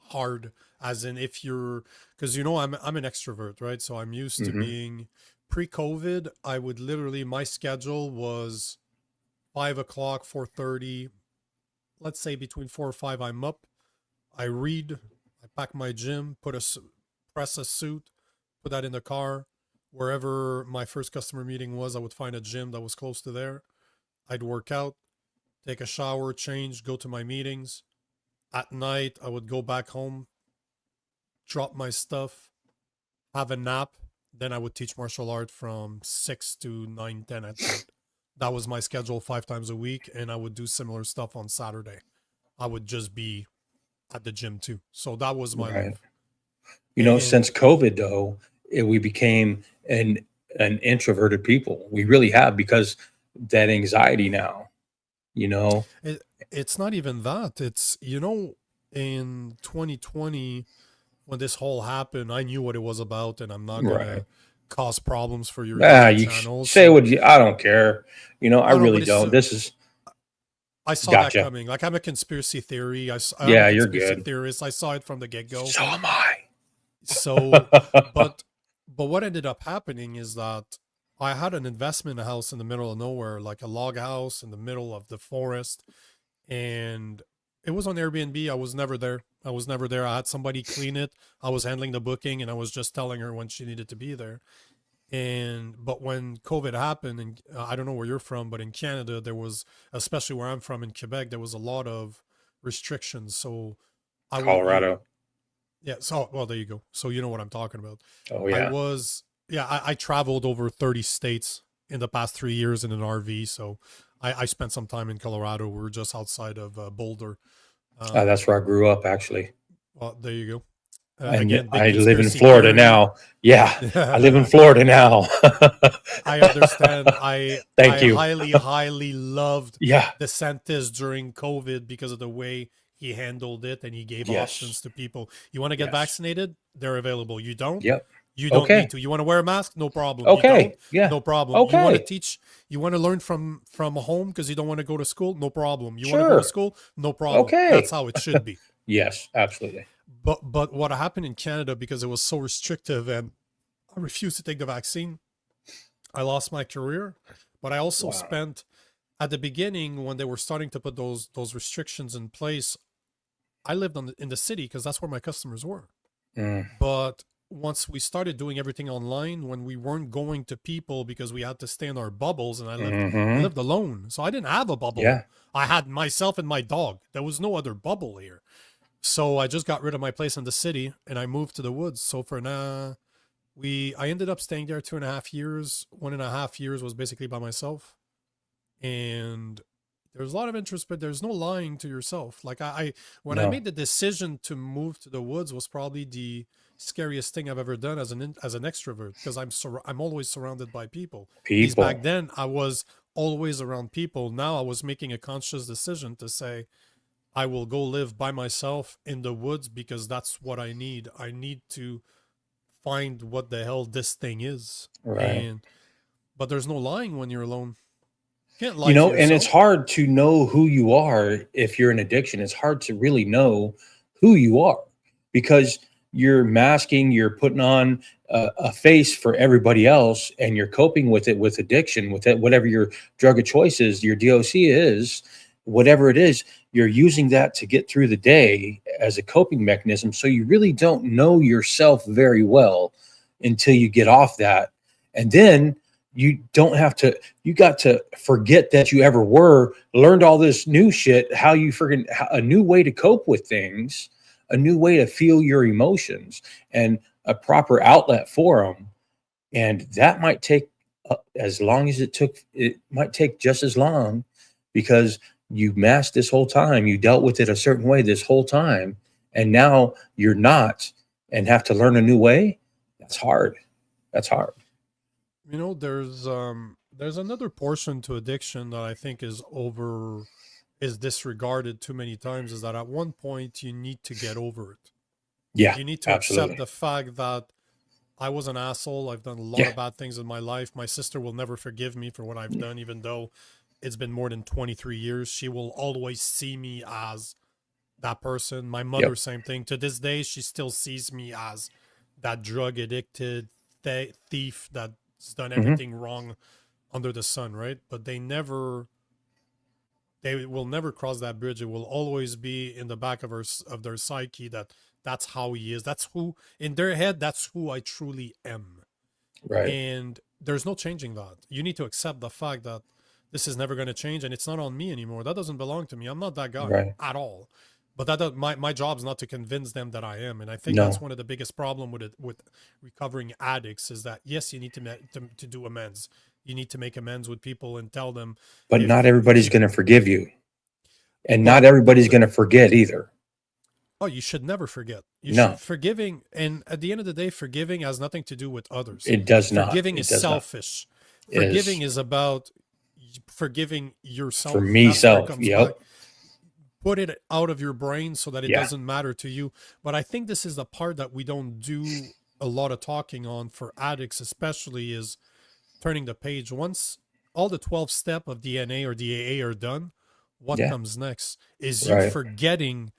hard. As in if you're because I'm an extrovert, right? So I'm used to
Mhm.
being pre-COVID, I would literally my schedule was 5 o'clock, 4:30, let's say between 4 or 5 I'm up. I read, I pack my gym, press a suit, put that in the car. Wherever my first customer meeting was, I would find a gym that was close to there. I'd work out, take a shower, change, go to my meetings. At night, I would go back home, drop my stuff, have a nap. Then I would teach martial art from 6 to 9, 10 at night. That was my schedule 5 times a week. And I would do similar stuff on Saturday. I would just be at the gym too. So that was my
Right.
life.
Since
And
COVID though, we became an introverted people. We really have, because that anxiety now, you know.
it, it's not even that. It's, in 2020, when this whole happened, I knew what it was about, and I'm not going
Right.
to cause problems for your YouTube
You
channel.
say
So,
what you, I don't care. I
no, no,
really
but it's,
don't. This is
I saw that
gotcha.
coming. Like, I'm a conspiracy theory. I'm a
Yeah, you're
conspiracy
good.
theorist. I saw it from the get go.
So am I.
So, but what ended up happening is that I had an investment house in the middle of nowhere, like a log house in the middle of the forest, and it was on Airbnb. I was never there. I had somebody clean it. I was handling the booking, and I was just telling her when she needed to be there. And but when COVID happened, and I don't know where you're from, but in Canada, there was, especially where I'm from in Quebec, there was a lot of restrictions. So I was,
Colorado.
yeah. So, well, there you go. So you know what I'm talking about.
Oh
I
yeah.
was, yeah, I traveled over 30 states in the past 3 years in an RV. So I spent some time in Colorado. We were just outside of Boulder.
That's
Um,
where I grew up, actually.
well, there you go.
And
Again, big
I live in
conspiracy
Florida
theory.
now. Yeah, I live in Florida now.
I understand. I
Thank you.
highly loved
Yeah.
DeSantis during COVID because of the way he handled it, and he gave
Yes.
options to people. You want to get
Yes.
vaccinated? They're available. You don't?
Yep.
You don't need
Okay.
to. You want to wear a mask? No problem. You don't?
Okay. Yeah.
No problem. You want to
Okay.
teach? You want to learn from home because you don't want to go to school? No problem. You want to go to
Sure.
school? No problem. That's
Okay.
how it should be.
Yes, absolutely.
But what happened in Canada, because it was so restrictive and I refused to take the vaccine, I lost my career. But I also
Wow.
spent, at the beginning, when they were starting to put those restrictions in place, I lived in the city because that's where my customers were.
Mm.
But once we started doing everything online, when we weren't going to people because we had to stay in our bubbles, and I
Hmm.
lived alone, so I didn't have a bubble.
Yeah.
I had myself and my dog. There was no other bubble here. So I just got rid of my place in the city and I moved to the woods. So for now, I ended up staying there 2.5 years. 1.5 years was basically by myself, and there's a lot of interest, but there's no lying to yourself. Like when I
No.
made the decision to move to the woods was probably the scariest thing I've ever done as an extrovert, because I'm always surrounded by people. At least back
People.
then I was always around people. Now I was making a conscious decision to say I will go live by myself in the woods because that's what I need. I need to find what the hell this thing is.
Right.
And but there's no lying when you're alone. You can't lie to
And it's
yourself.
hard to know who you are if you're in addiction. It's hard to really know who you are, because you're masking, you're putting on a face for everybody else, and you're coping with it with addiction, with it, whatever your drug of choice is, your DOC is, whatever it is, you're using that to get through the day as a coping mechanism. So you really don't know yourself very well until you get off that. And then you don't have to, you got to forget that you ever were, learned all this new shit, how you freaking, a new way to cope with things, a new way to feel your emotions, and a proper outlet for them. And that might take as long as it took, it might take just as long, because you masked this whole time, you dealt with it a certain way this whole time, and now you're not, and have to learn a new way. That's hard. That's hard.
There's another portion to addiction that I think is disregarded too many times, is that at one point you need to get over it.
Yeah,
You need to accept
absolutely.
the fact that I was an asshole. I've done a lot
Yeah.
of bad things in my life. My sister will never forgive me for what I've done, even though it's been more than 23 years. She will always see me as that person. My mother,
Yep.
same thing. To this day, she still sees me as that drug addicted thief that's done
Hmm.
everything wrong under the sun, right? But they will never cross that bridge. It will always be in the back of their psyche that that's how he is. That's who, in their head, that's who I truly am.
Right.
And there's no changing that. You need to accept the fact that this is never going to change and it's not on me anymore. That doesn't belong to me. I'm not that guy
Right.
at all. But that my job's not to convince them that I am. And I think that's
No,
one of the biggest problem with it, with recovering addicts, is that yes, you need to do amends. You need to make amends with people and tell them
but not
if
everybody's
you
going to forgive you, and not
but
everybody's going to forget either.
oh, you should never forget. You should
No,
forgiving, and at the end of the day, forgiving has nothing to do with others.
it does not.
Forgiving
It
is
does not.
selfish.
It
Forgiving
is
is about forgiving
for
yourself.
me
That's where it
self.
comes back.
Yep.
Put it out of your brain so that it
Yeah.
doesn't matter to you. But I think this is the part that we don't do a lot of talking on for addicts, especially, is turning the page. Once all the 12 step of DNA or DAA are done, what
Yeah.
comes next is you
Right.
forgetting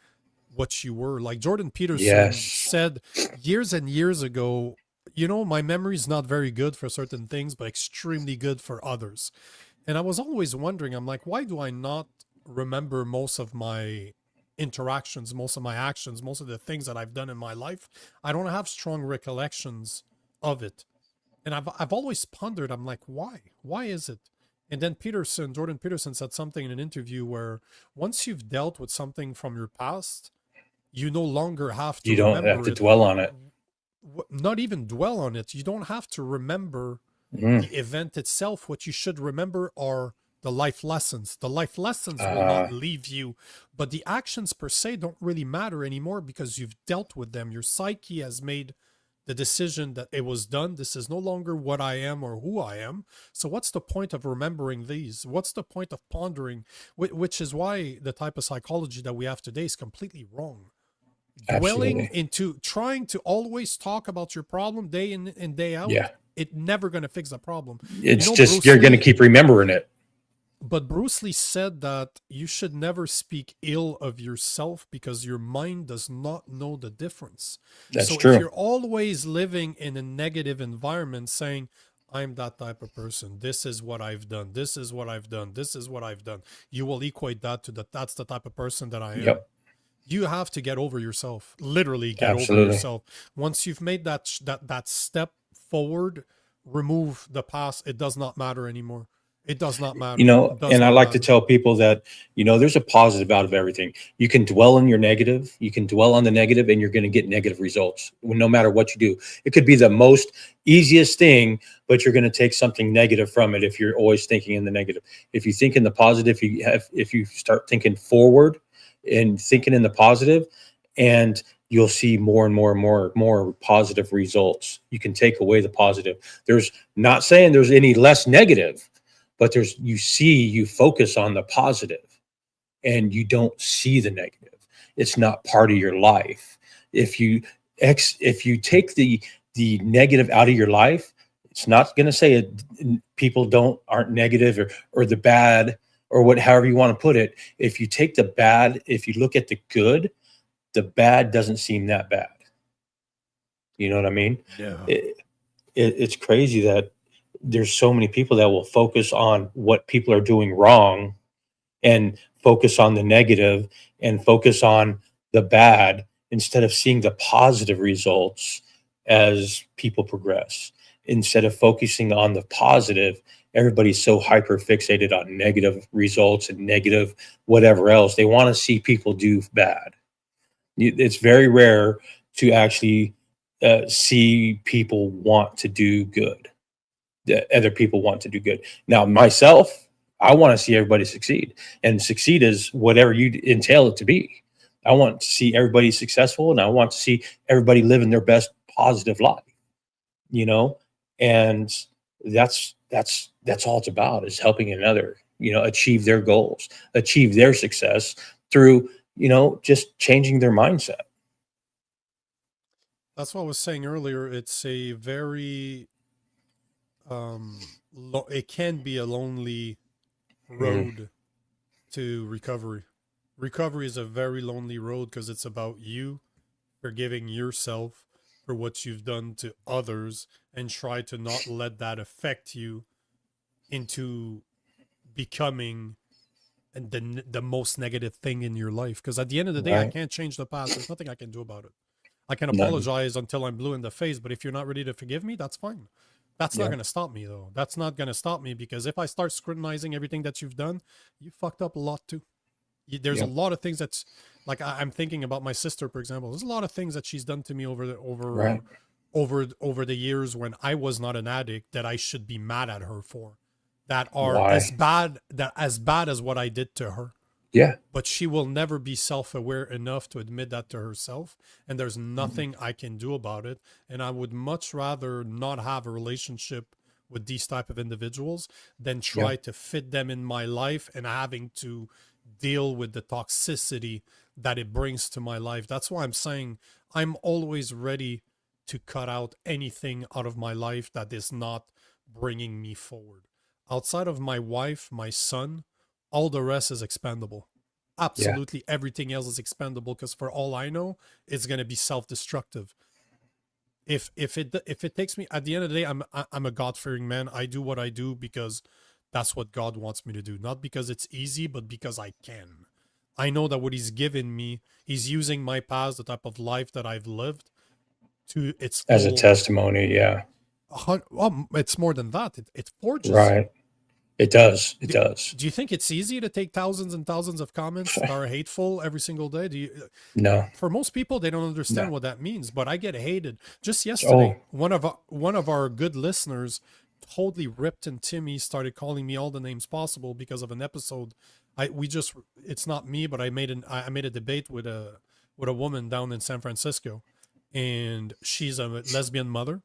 what you were. Like Jordan Peterson
Yes.
said years and years ago, you know, my memory is not very good for certain things, but extremely good for others. And I was always wondering, I'm like, why do I not remember most of my interactions, most of my actions, most of the things that I've done in my life? I don't have strong recollections of it. And I've always pondered, I'm like, why? Why is it? And then Jordan Peterson said something in an interview where once you've dealt with something from your past, you no longer have to
You don't have
remember
to
it.
dwell on it.
Not even dwell on it. You don't have to remember
Mm.
the event itself. What you should remember are the life lessons. The life lessons will
Uh,
not leave you, but the actions per se don't really matter anymore because you've dealt with them. Your psyche has made the decision that it was done. This is no longer what I am or who I am. So what's the point of remembering these? What's the point of pondering? Which is why the type of psychology that we have today is completely wrong. Dwelling
Absolutely.
into trying to always talk about your problem day in and day out,
Yeah.
it never going to fix the problem.
It's
You know,
just
Bruce
you're going to
Lee,
keep remembering it.
but Bruce Lee said that you should never speak ill of yourself because your mind does not know the difference.
That's
So if
true.
you're always living in a negative environment saying, I'm that type of person, this is what I've done, this is what I've done, this is what I've done, you will equate that to that's the type of person that I am.
Yep.
You have to get over yourself, literally get over
Absolutely.
yourself. Once you've made that step forward, remove the past. It does not matter anymore. It does not
You
matter.
know,
It does
and I
not
like to
matter.
tell people that, there's a positive out of everything. You can dwell on your negative, you can dwell on the negative, and you're going to get negative results no matter what you do. It could be the most easiest thing, but you're going to take something negative from it if you're always thinking in the negative. If you think in the positive, if you start thinking forward and thinking in the positive, and you'll see more and more and more positive results. You can take away the positive. There's not saying there's any less negative, but you focus on the positive and you don't see the negative. It's not part of your life. If you take the negative out of your life, it's not going to say people aren't negative, or the bad, or however you want to put it. If you take the bad, if you look at the good, the bad doesn't seem that bad. You know what I mean?
Yeah.
It's crazy that there's so many people that will focus on what people are doing wrong, and focus on the negative, and focus on the bad, instead of seeing the positive results as people progress. Instead of focusing on the positive, everybody's so hyper fixated on negative results and negative whatever else. They want to see people do bad. It's very rare to actually see people want to do good. That other people want to do good. Now, myself, I want to see everybody succeed, and succeed is whatever you entail it to be. I want to see everybody successful, and I want to see everybody living their best positive life. You know, and that's all it's about, is helping another. Achieve their goals, achieve their success through just changing their mindset.
That's what I was saying earlier. It's a very it can be a lonely
Mhm.
road to recovery. Recovery is a very lonely road because it's about you forgiving yourself for what you've done to others and try to not let that affect you into becoming the most negative thing in your life. Because at the end of the day, I
Right?
can't change the past. There's nothing I can do about it. I can
Nothing.
apologize until I'm blue in the face, but if you're not ready to forgive me, that's fine. That's not
Yeah.
going to stop me, though. That's not going to stop me, because if I start scrutinizing everything that you've done, you fucked up a lot too. There's a
Yeah.
lot of things that's like, I'm thinking about my sister, for example. There's a lot of things that she's done to me
Right.
over the years when I was not an addict, that I should be mad at her for, that are
Why?
as bad as what I did to her.
Yeah.
But she will never be self-aware enough to admit that to herself, and there's
Mhm.
nothing I can do about it. And I would much rather not have a relationship with these type of individuals than
Yeah.
try to fit them in my life and having to deal with the toxicity that it brings to my life. That's why I'm saying I'm always ready to cut out anything out of my life that is not bringing me forward. Outside of my wife, my son, all the rest is expendable.
Yeah.
Absolutely everything else is expendable, because for all I know, it's going to be self-destructive. If it takes me, at the end of the day, I'm a God-fearing man. I do what I do because that's what God wants me to do, not because it's easy, but because I can. I know that what he's given me, he's using my past, the type of life that I've lived, to its
As a
full.
testimony. Yeah.
It's more than that. It forges you.
Right. It does. It
do,
does.
do you think it's easy to take thousands and thousands of comments that are hateful every single day?
No.
For most people, they don't
No.
understand what that means, but I get hated. Just
Oh,
yesterday, one of our good listeners totally ripped into me, started calling me all the names possible because of an episode. It's not me, but I made a debate with a woman down in San Francisco, and she's a lesbian mother,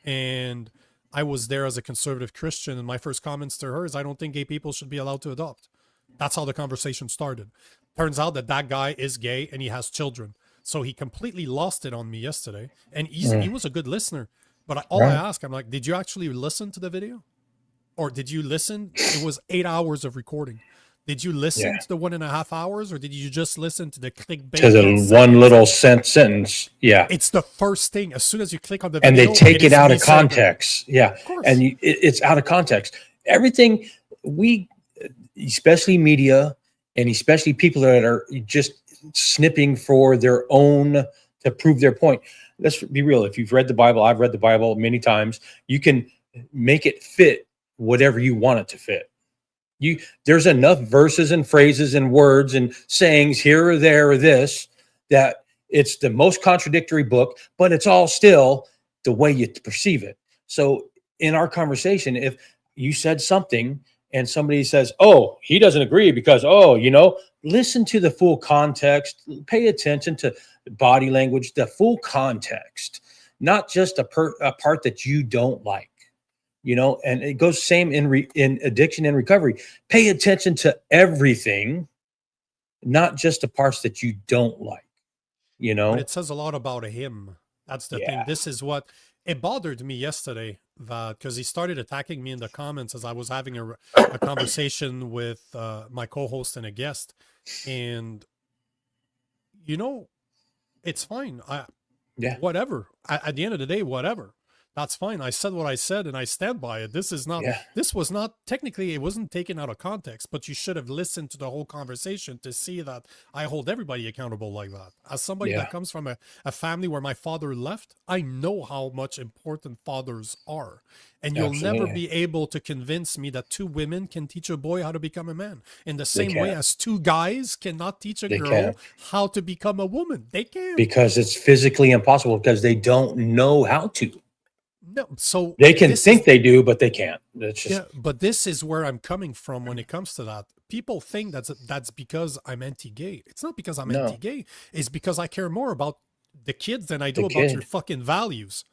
and I was there as a conservative Christian, and my first comments to her is, I don't think gay people should be allowed to adopt. That's how the conversation started. Turns out that guy is gay and he has children. So he completely lost it on me yesterday. And he
mm,
was a good listener. But all I
right.
ask, I'm like, did you actually listen to the video? Or did you listen? It was 8 hours of recording. Did you listen
Yeah.
to the 1.5 hours, or did you just listen to the
To
clickbait 10
the one
seconds?
little sentence. Yeah.
It's the first thing. As soon as you click on the
And they
video, it
take it
is
out
me
of
saying that.
context. Yeah.
Of course.
And it's out of context. Everything we, especially media, and especially people that are just snipping for their own, to prove their point. Let's be real. If you've read the Bible, I've read the Bible many times. You can make it fit whatever you want it to fit. There's enough verses and phrases and words and sayings here or there or this, that it's the most contradictory book, but it's all still the way you perceive it. So in our conversation, if you said something and somebody says, oh, he doesn't agree because, oh, listen to the full context, pay attention to body language, the full context, not just a part that you don't like. And it goes same in addiction and recovery. Pay attention to everything, not just the parts that you don't like.
But it says a lot about him. That's the thing.
Yeah.
This is what it bothered me yesterday, that because he started attacking me in the comments as I was having a conversation with my co-host and a guest, and it's fine.
Yeah.
Whatever. At the end of the day, whatever. That's fine. I said what I said and I stand by it. This was not, technically, it wasn't taken out of context, but you should have listened to the whole conversation to see that I hold everybody accountable like that. As somebody that comes from a family where my father left, I know how much important fathers are. And you'll never be able to convince me that two women can teach a boy how to become a man in the same way as two guys cannot teach a girl how to become a woman. They can.
Because it's physically impossible, because they don't know how to.
No, so
they can think they do, but they can't. That's just,
but this is where I'm coming from when it comes to that. People think that's because I'm anti-gay. It's not because I'm anti-gay. It's because I care more about the kids than I do about your fucking values.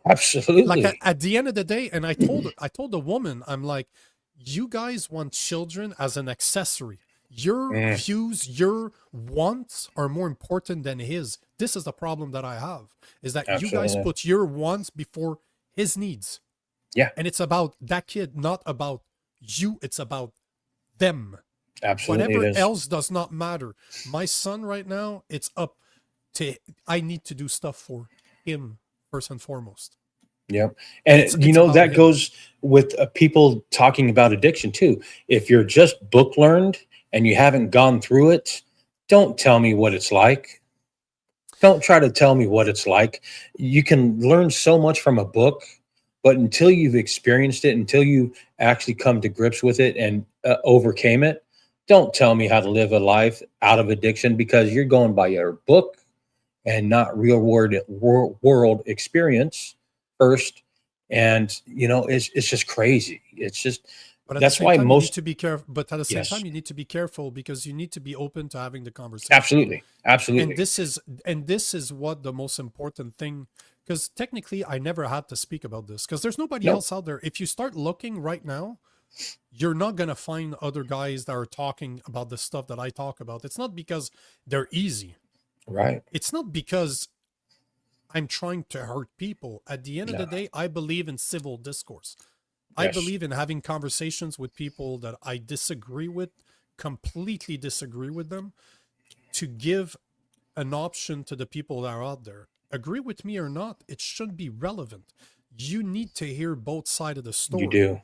Absolutely.
Like at the end of the day, and I told the woman, I'm like, you guys want children as an accessory. Your views, your wants are more important than his. This is the problem that I have, is that you guys put your wants before his needs.
Yeah.
And it's about that kid, not about you. It's about them.
Absolutely.
Whatever else does not matter. My son right now, it's up to, I need to do stuff for him first and foremost.
Yeah. And it's that
him.
goes with people talking about addiction too. If you're just book learned and you haven't gone through it, don't tell me what it's like. Don't try to tell me what it's like. You can learn so much from a book, But until you've experienced it, until you actually come to grips with it and overcame it, don't tell me how to live a life out of addiction, because you're going by your book and not real world experience first. And it's just crazy. It's just,
But at the
that's
same
why
time, you need
most.
to be careful. But at the same time,
Yes,
you need to be careful because you need to be open to having the conversation.
absolutely,
And
absolutely.
this is what the most important thing, because technically I never had to speak about this because there's nobody
No,
else out there. If you start looking right now, you're not going to find other guys that are talking about the stuff that I talk about. It's not because they're easy.
right.
It's not because I'm trying to hurt people. At the end of the
No,
day, I believe in civil discourse. I
yes,
believe in having conversations with people that I disagree with, completely disagree with them, to give an option to the people that are out there. Agree with me or not, it should be relevant. You need to hear both sides of the
you
story,
do.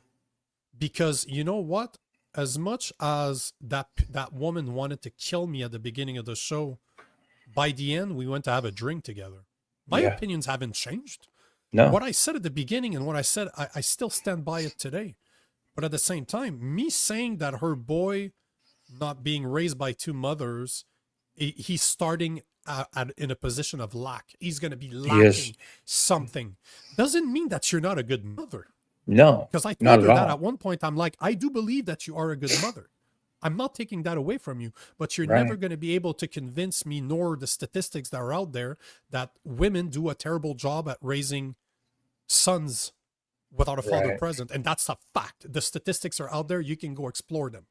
because you know what? As much as that woman wanted to kill me at the beginning of the show, by the end we went to have a drink together. My
Yeah.
opinions haven't changed.
No.
What I said at the beginning and what I said, I still stand by it today. But at the same time, me saying that her boy not being raised by two mothers, he's starting in a position of lack. He's going to be
He is.
lacking something. Doesn't mean that you're not a good mother.
No,
Because I
not
told
at
her that at
all.
one point. I'm like, I do believe that you are a good mother. I'm not taking that away from you, but you're never
Right.
going to be able to convince me, nor the statistics that are out there, that women do a terrible job at raising sons without a father
Right.
present. And that's a fact. The statistics are out there. You can go explore them.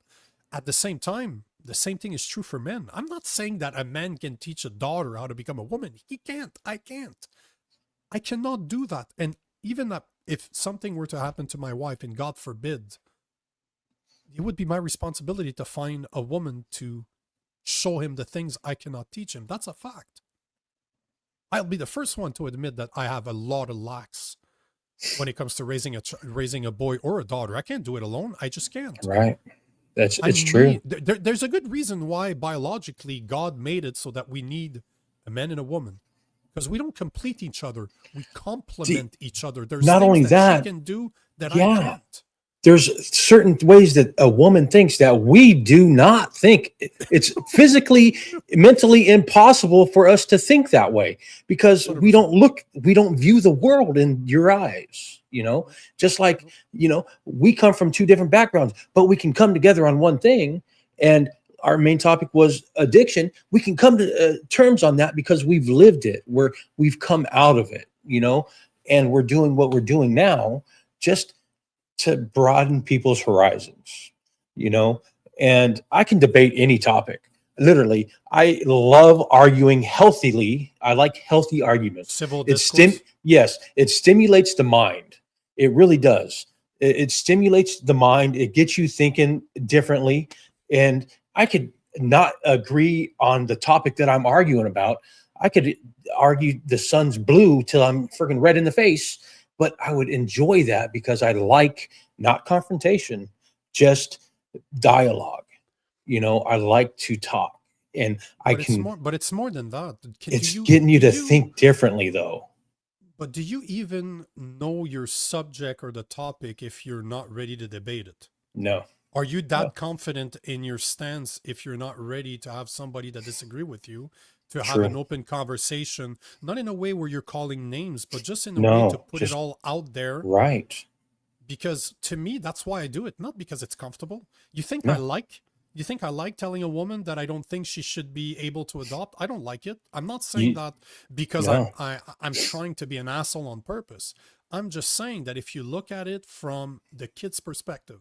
At the same time, the same thing is true for men. I'm not saying that a man can teach a daughter how to become a woman. He can't. I can't. I cannot do that. And even that, if something were to happen to my wife, and God forbid, it would be my responsibility to find a woman to show him the things I cannot teach him. That's a fact. I'll be the first one to admit that I have a lot of lacks when it comes to raising a boy or a daughter. I can't do it alone. I just can't.
Right.
I
It's true.
need there's a good reason why biologically God made it so that we need a man and a woman, because we don't complete each other. We
See,
complement each other. There's
not
things
only
that she
that,
can do that I
yeah,
can't.
there's certain ways that a woman thinks that we do not think. It's physically, mentally impossible for us to think that way, because we
100%.
don't look, we don't view the world in your eyes, just like, we come from two different backgrounds, but we can come together on one thing. And our main topic was addiction. We can come to terms on that because we've lived it, we've come out of it, and we're doing what we're doing now, just to broaden people's horizons, you know, and I can debate any topic. Literally, I love arguing healthily. I like healthy arguments.
Civil discourse.
Yes, it stimulates the mind. It really does. It stimulates the mind. It gets you thinking differently. And I could not agree on the topic that I'm arguing about. I could argue the sun's blue till I'm freaking red in the face, but I would enjoy that because I like not confrontation, just dialogue. I like to talk, and I
But it's
can.
more. But it's more than that. Do
It's
you?
getting you
Do
to
you?
think differently, though.
But do you even know your subject or the topic if you're not ready to debate it?
No,
Are you
no,
that confident in your stance if you're not ready to have somebody that disagree with you, to have
true.
an open conversation, not in a way where you're calling names, but just in a way to
No,
put it
just
all out there?
right.
Because to me, that's why I do it, not because it's comfortable. You think I
No,
like you think I like telling a woman that I don't think she should be able to adopt? I don't like it. I'm not saying
you
that because
no.
I'm trying to be an asshole on purpose. I'm just saying that if you look at it from the kid's perspective,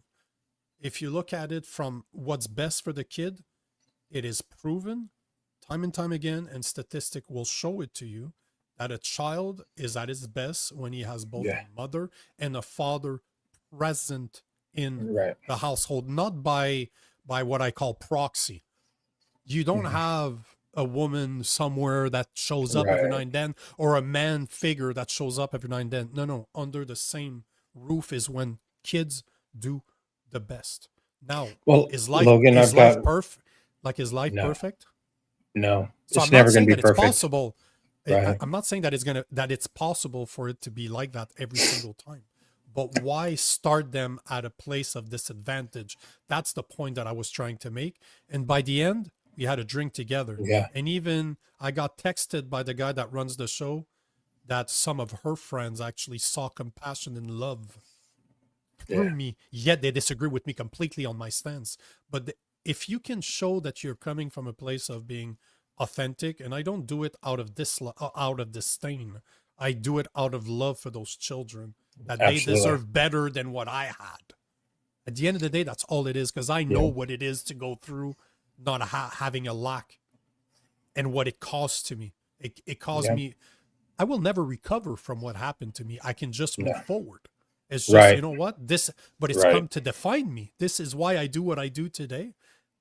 if you look at it from what's best for the kid, it is proven time and time again, and statistic will show it to you, that a child is at his best when he has both a
Yeah,
mother and a father present in
right.
the household, not by what I call proxy. You don't
Mhm.
have a woman somewhere that shows up every now
Right.
and then, or a man figure that shows up every now and then. No, no, under the same roof is when kids do the best. Now,
Well,
is life
Logan,
is
I've got
life perfect? Like, is life
no,
perfect?
no.
So
It's
I'm not
never going
saying
to
that
be
it's
perfect.
possible.
Right.
I'm not saying that it's possible for it to be like that every single time. but why start them at a place of disadvantage? That's the point that I was trying to make. And by the end, we had a drink together.
Yeah.
And even I got texted by the guy that runs the show that some of her friends actually saw compassion and love through
Yeah.
me, yet they disagree with me completely on my stance. But if you can show that you're coming from a place of being authentic, and I don't do it out of out of disdain, I do it out of love for those children, that they
Absolutely.
deserve better than what I had. At the end of the day, that's all it is, because I know what it is to go through not having a lack and what it costs to me. It caused me. I will never recover from what happened to me. I can just move forward. It's just, you know what? But it's come to define me. This is why I do what I do today.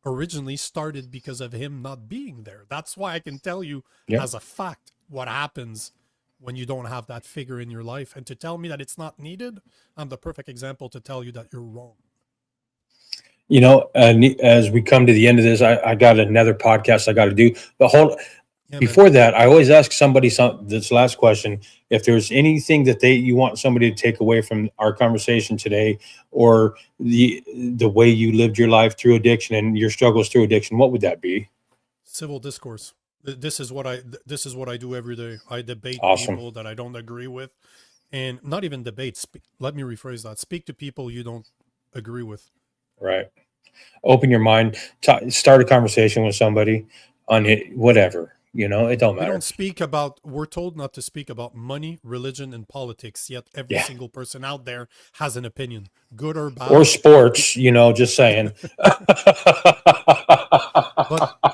Originally started because of him not being there. That's why I can tell you as a fact what happens when you don't have that figure in your life. And to tell me that it's not needed, I'm the perfect example to tell you that you're wrong.
You know, as we come to the end of this, I got another podcast I got to do. Before that, I always ask somebody this last question: if there's anything that you want somebody to take away from our conversation today, or the way you lived your life through addiction and your struggles through addiction, what would that be?
Civil discourse. This is what I do every day. I debate people that I don't agree with, and not even debate. Let me rephrase that. Speak to people you don't agree with.
Right. Open your mind. Start a conversation with somebody on it, whatever. You know, it don't matter.
We're told not to speak about money, religion, and politics, yet every single person out there has an opinion, good or bad.
Or sports, you know, just saying.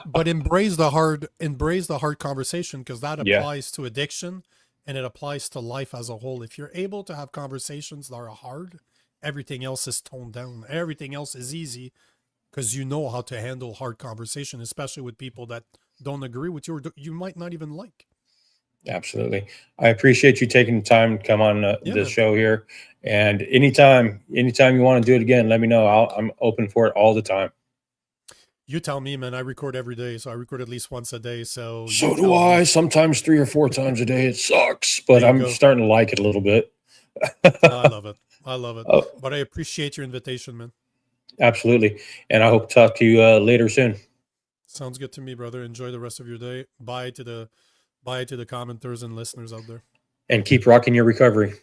but embrace the hard conversation, because that applies to addiction and it applies to life as a whole. If you're able to have conversations that are hard, everything else is toned down. Everything else is easy, because you know how to handle hard conversation, especially with people that don't agree with you or you might not even like.
Absolutely. I appreciate you taking the time to come on this show here. And anytime you want to do it again, let me know. I'm open for it all the time.
You tell me, man. I record every day, so I record at least once a day. So
do I. Sometimes 3 or 4 times a day. It sucks, but I'm starting to like it a little bit.
I love it. But I appreciate your invitation, man.
Absolutely. And I hope to talk to you later soon.
Sounds good to me, brother. Enjoy the rest of your day. Bye to the commenters and listeners out there.
And keep rocking your recovery.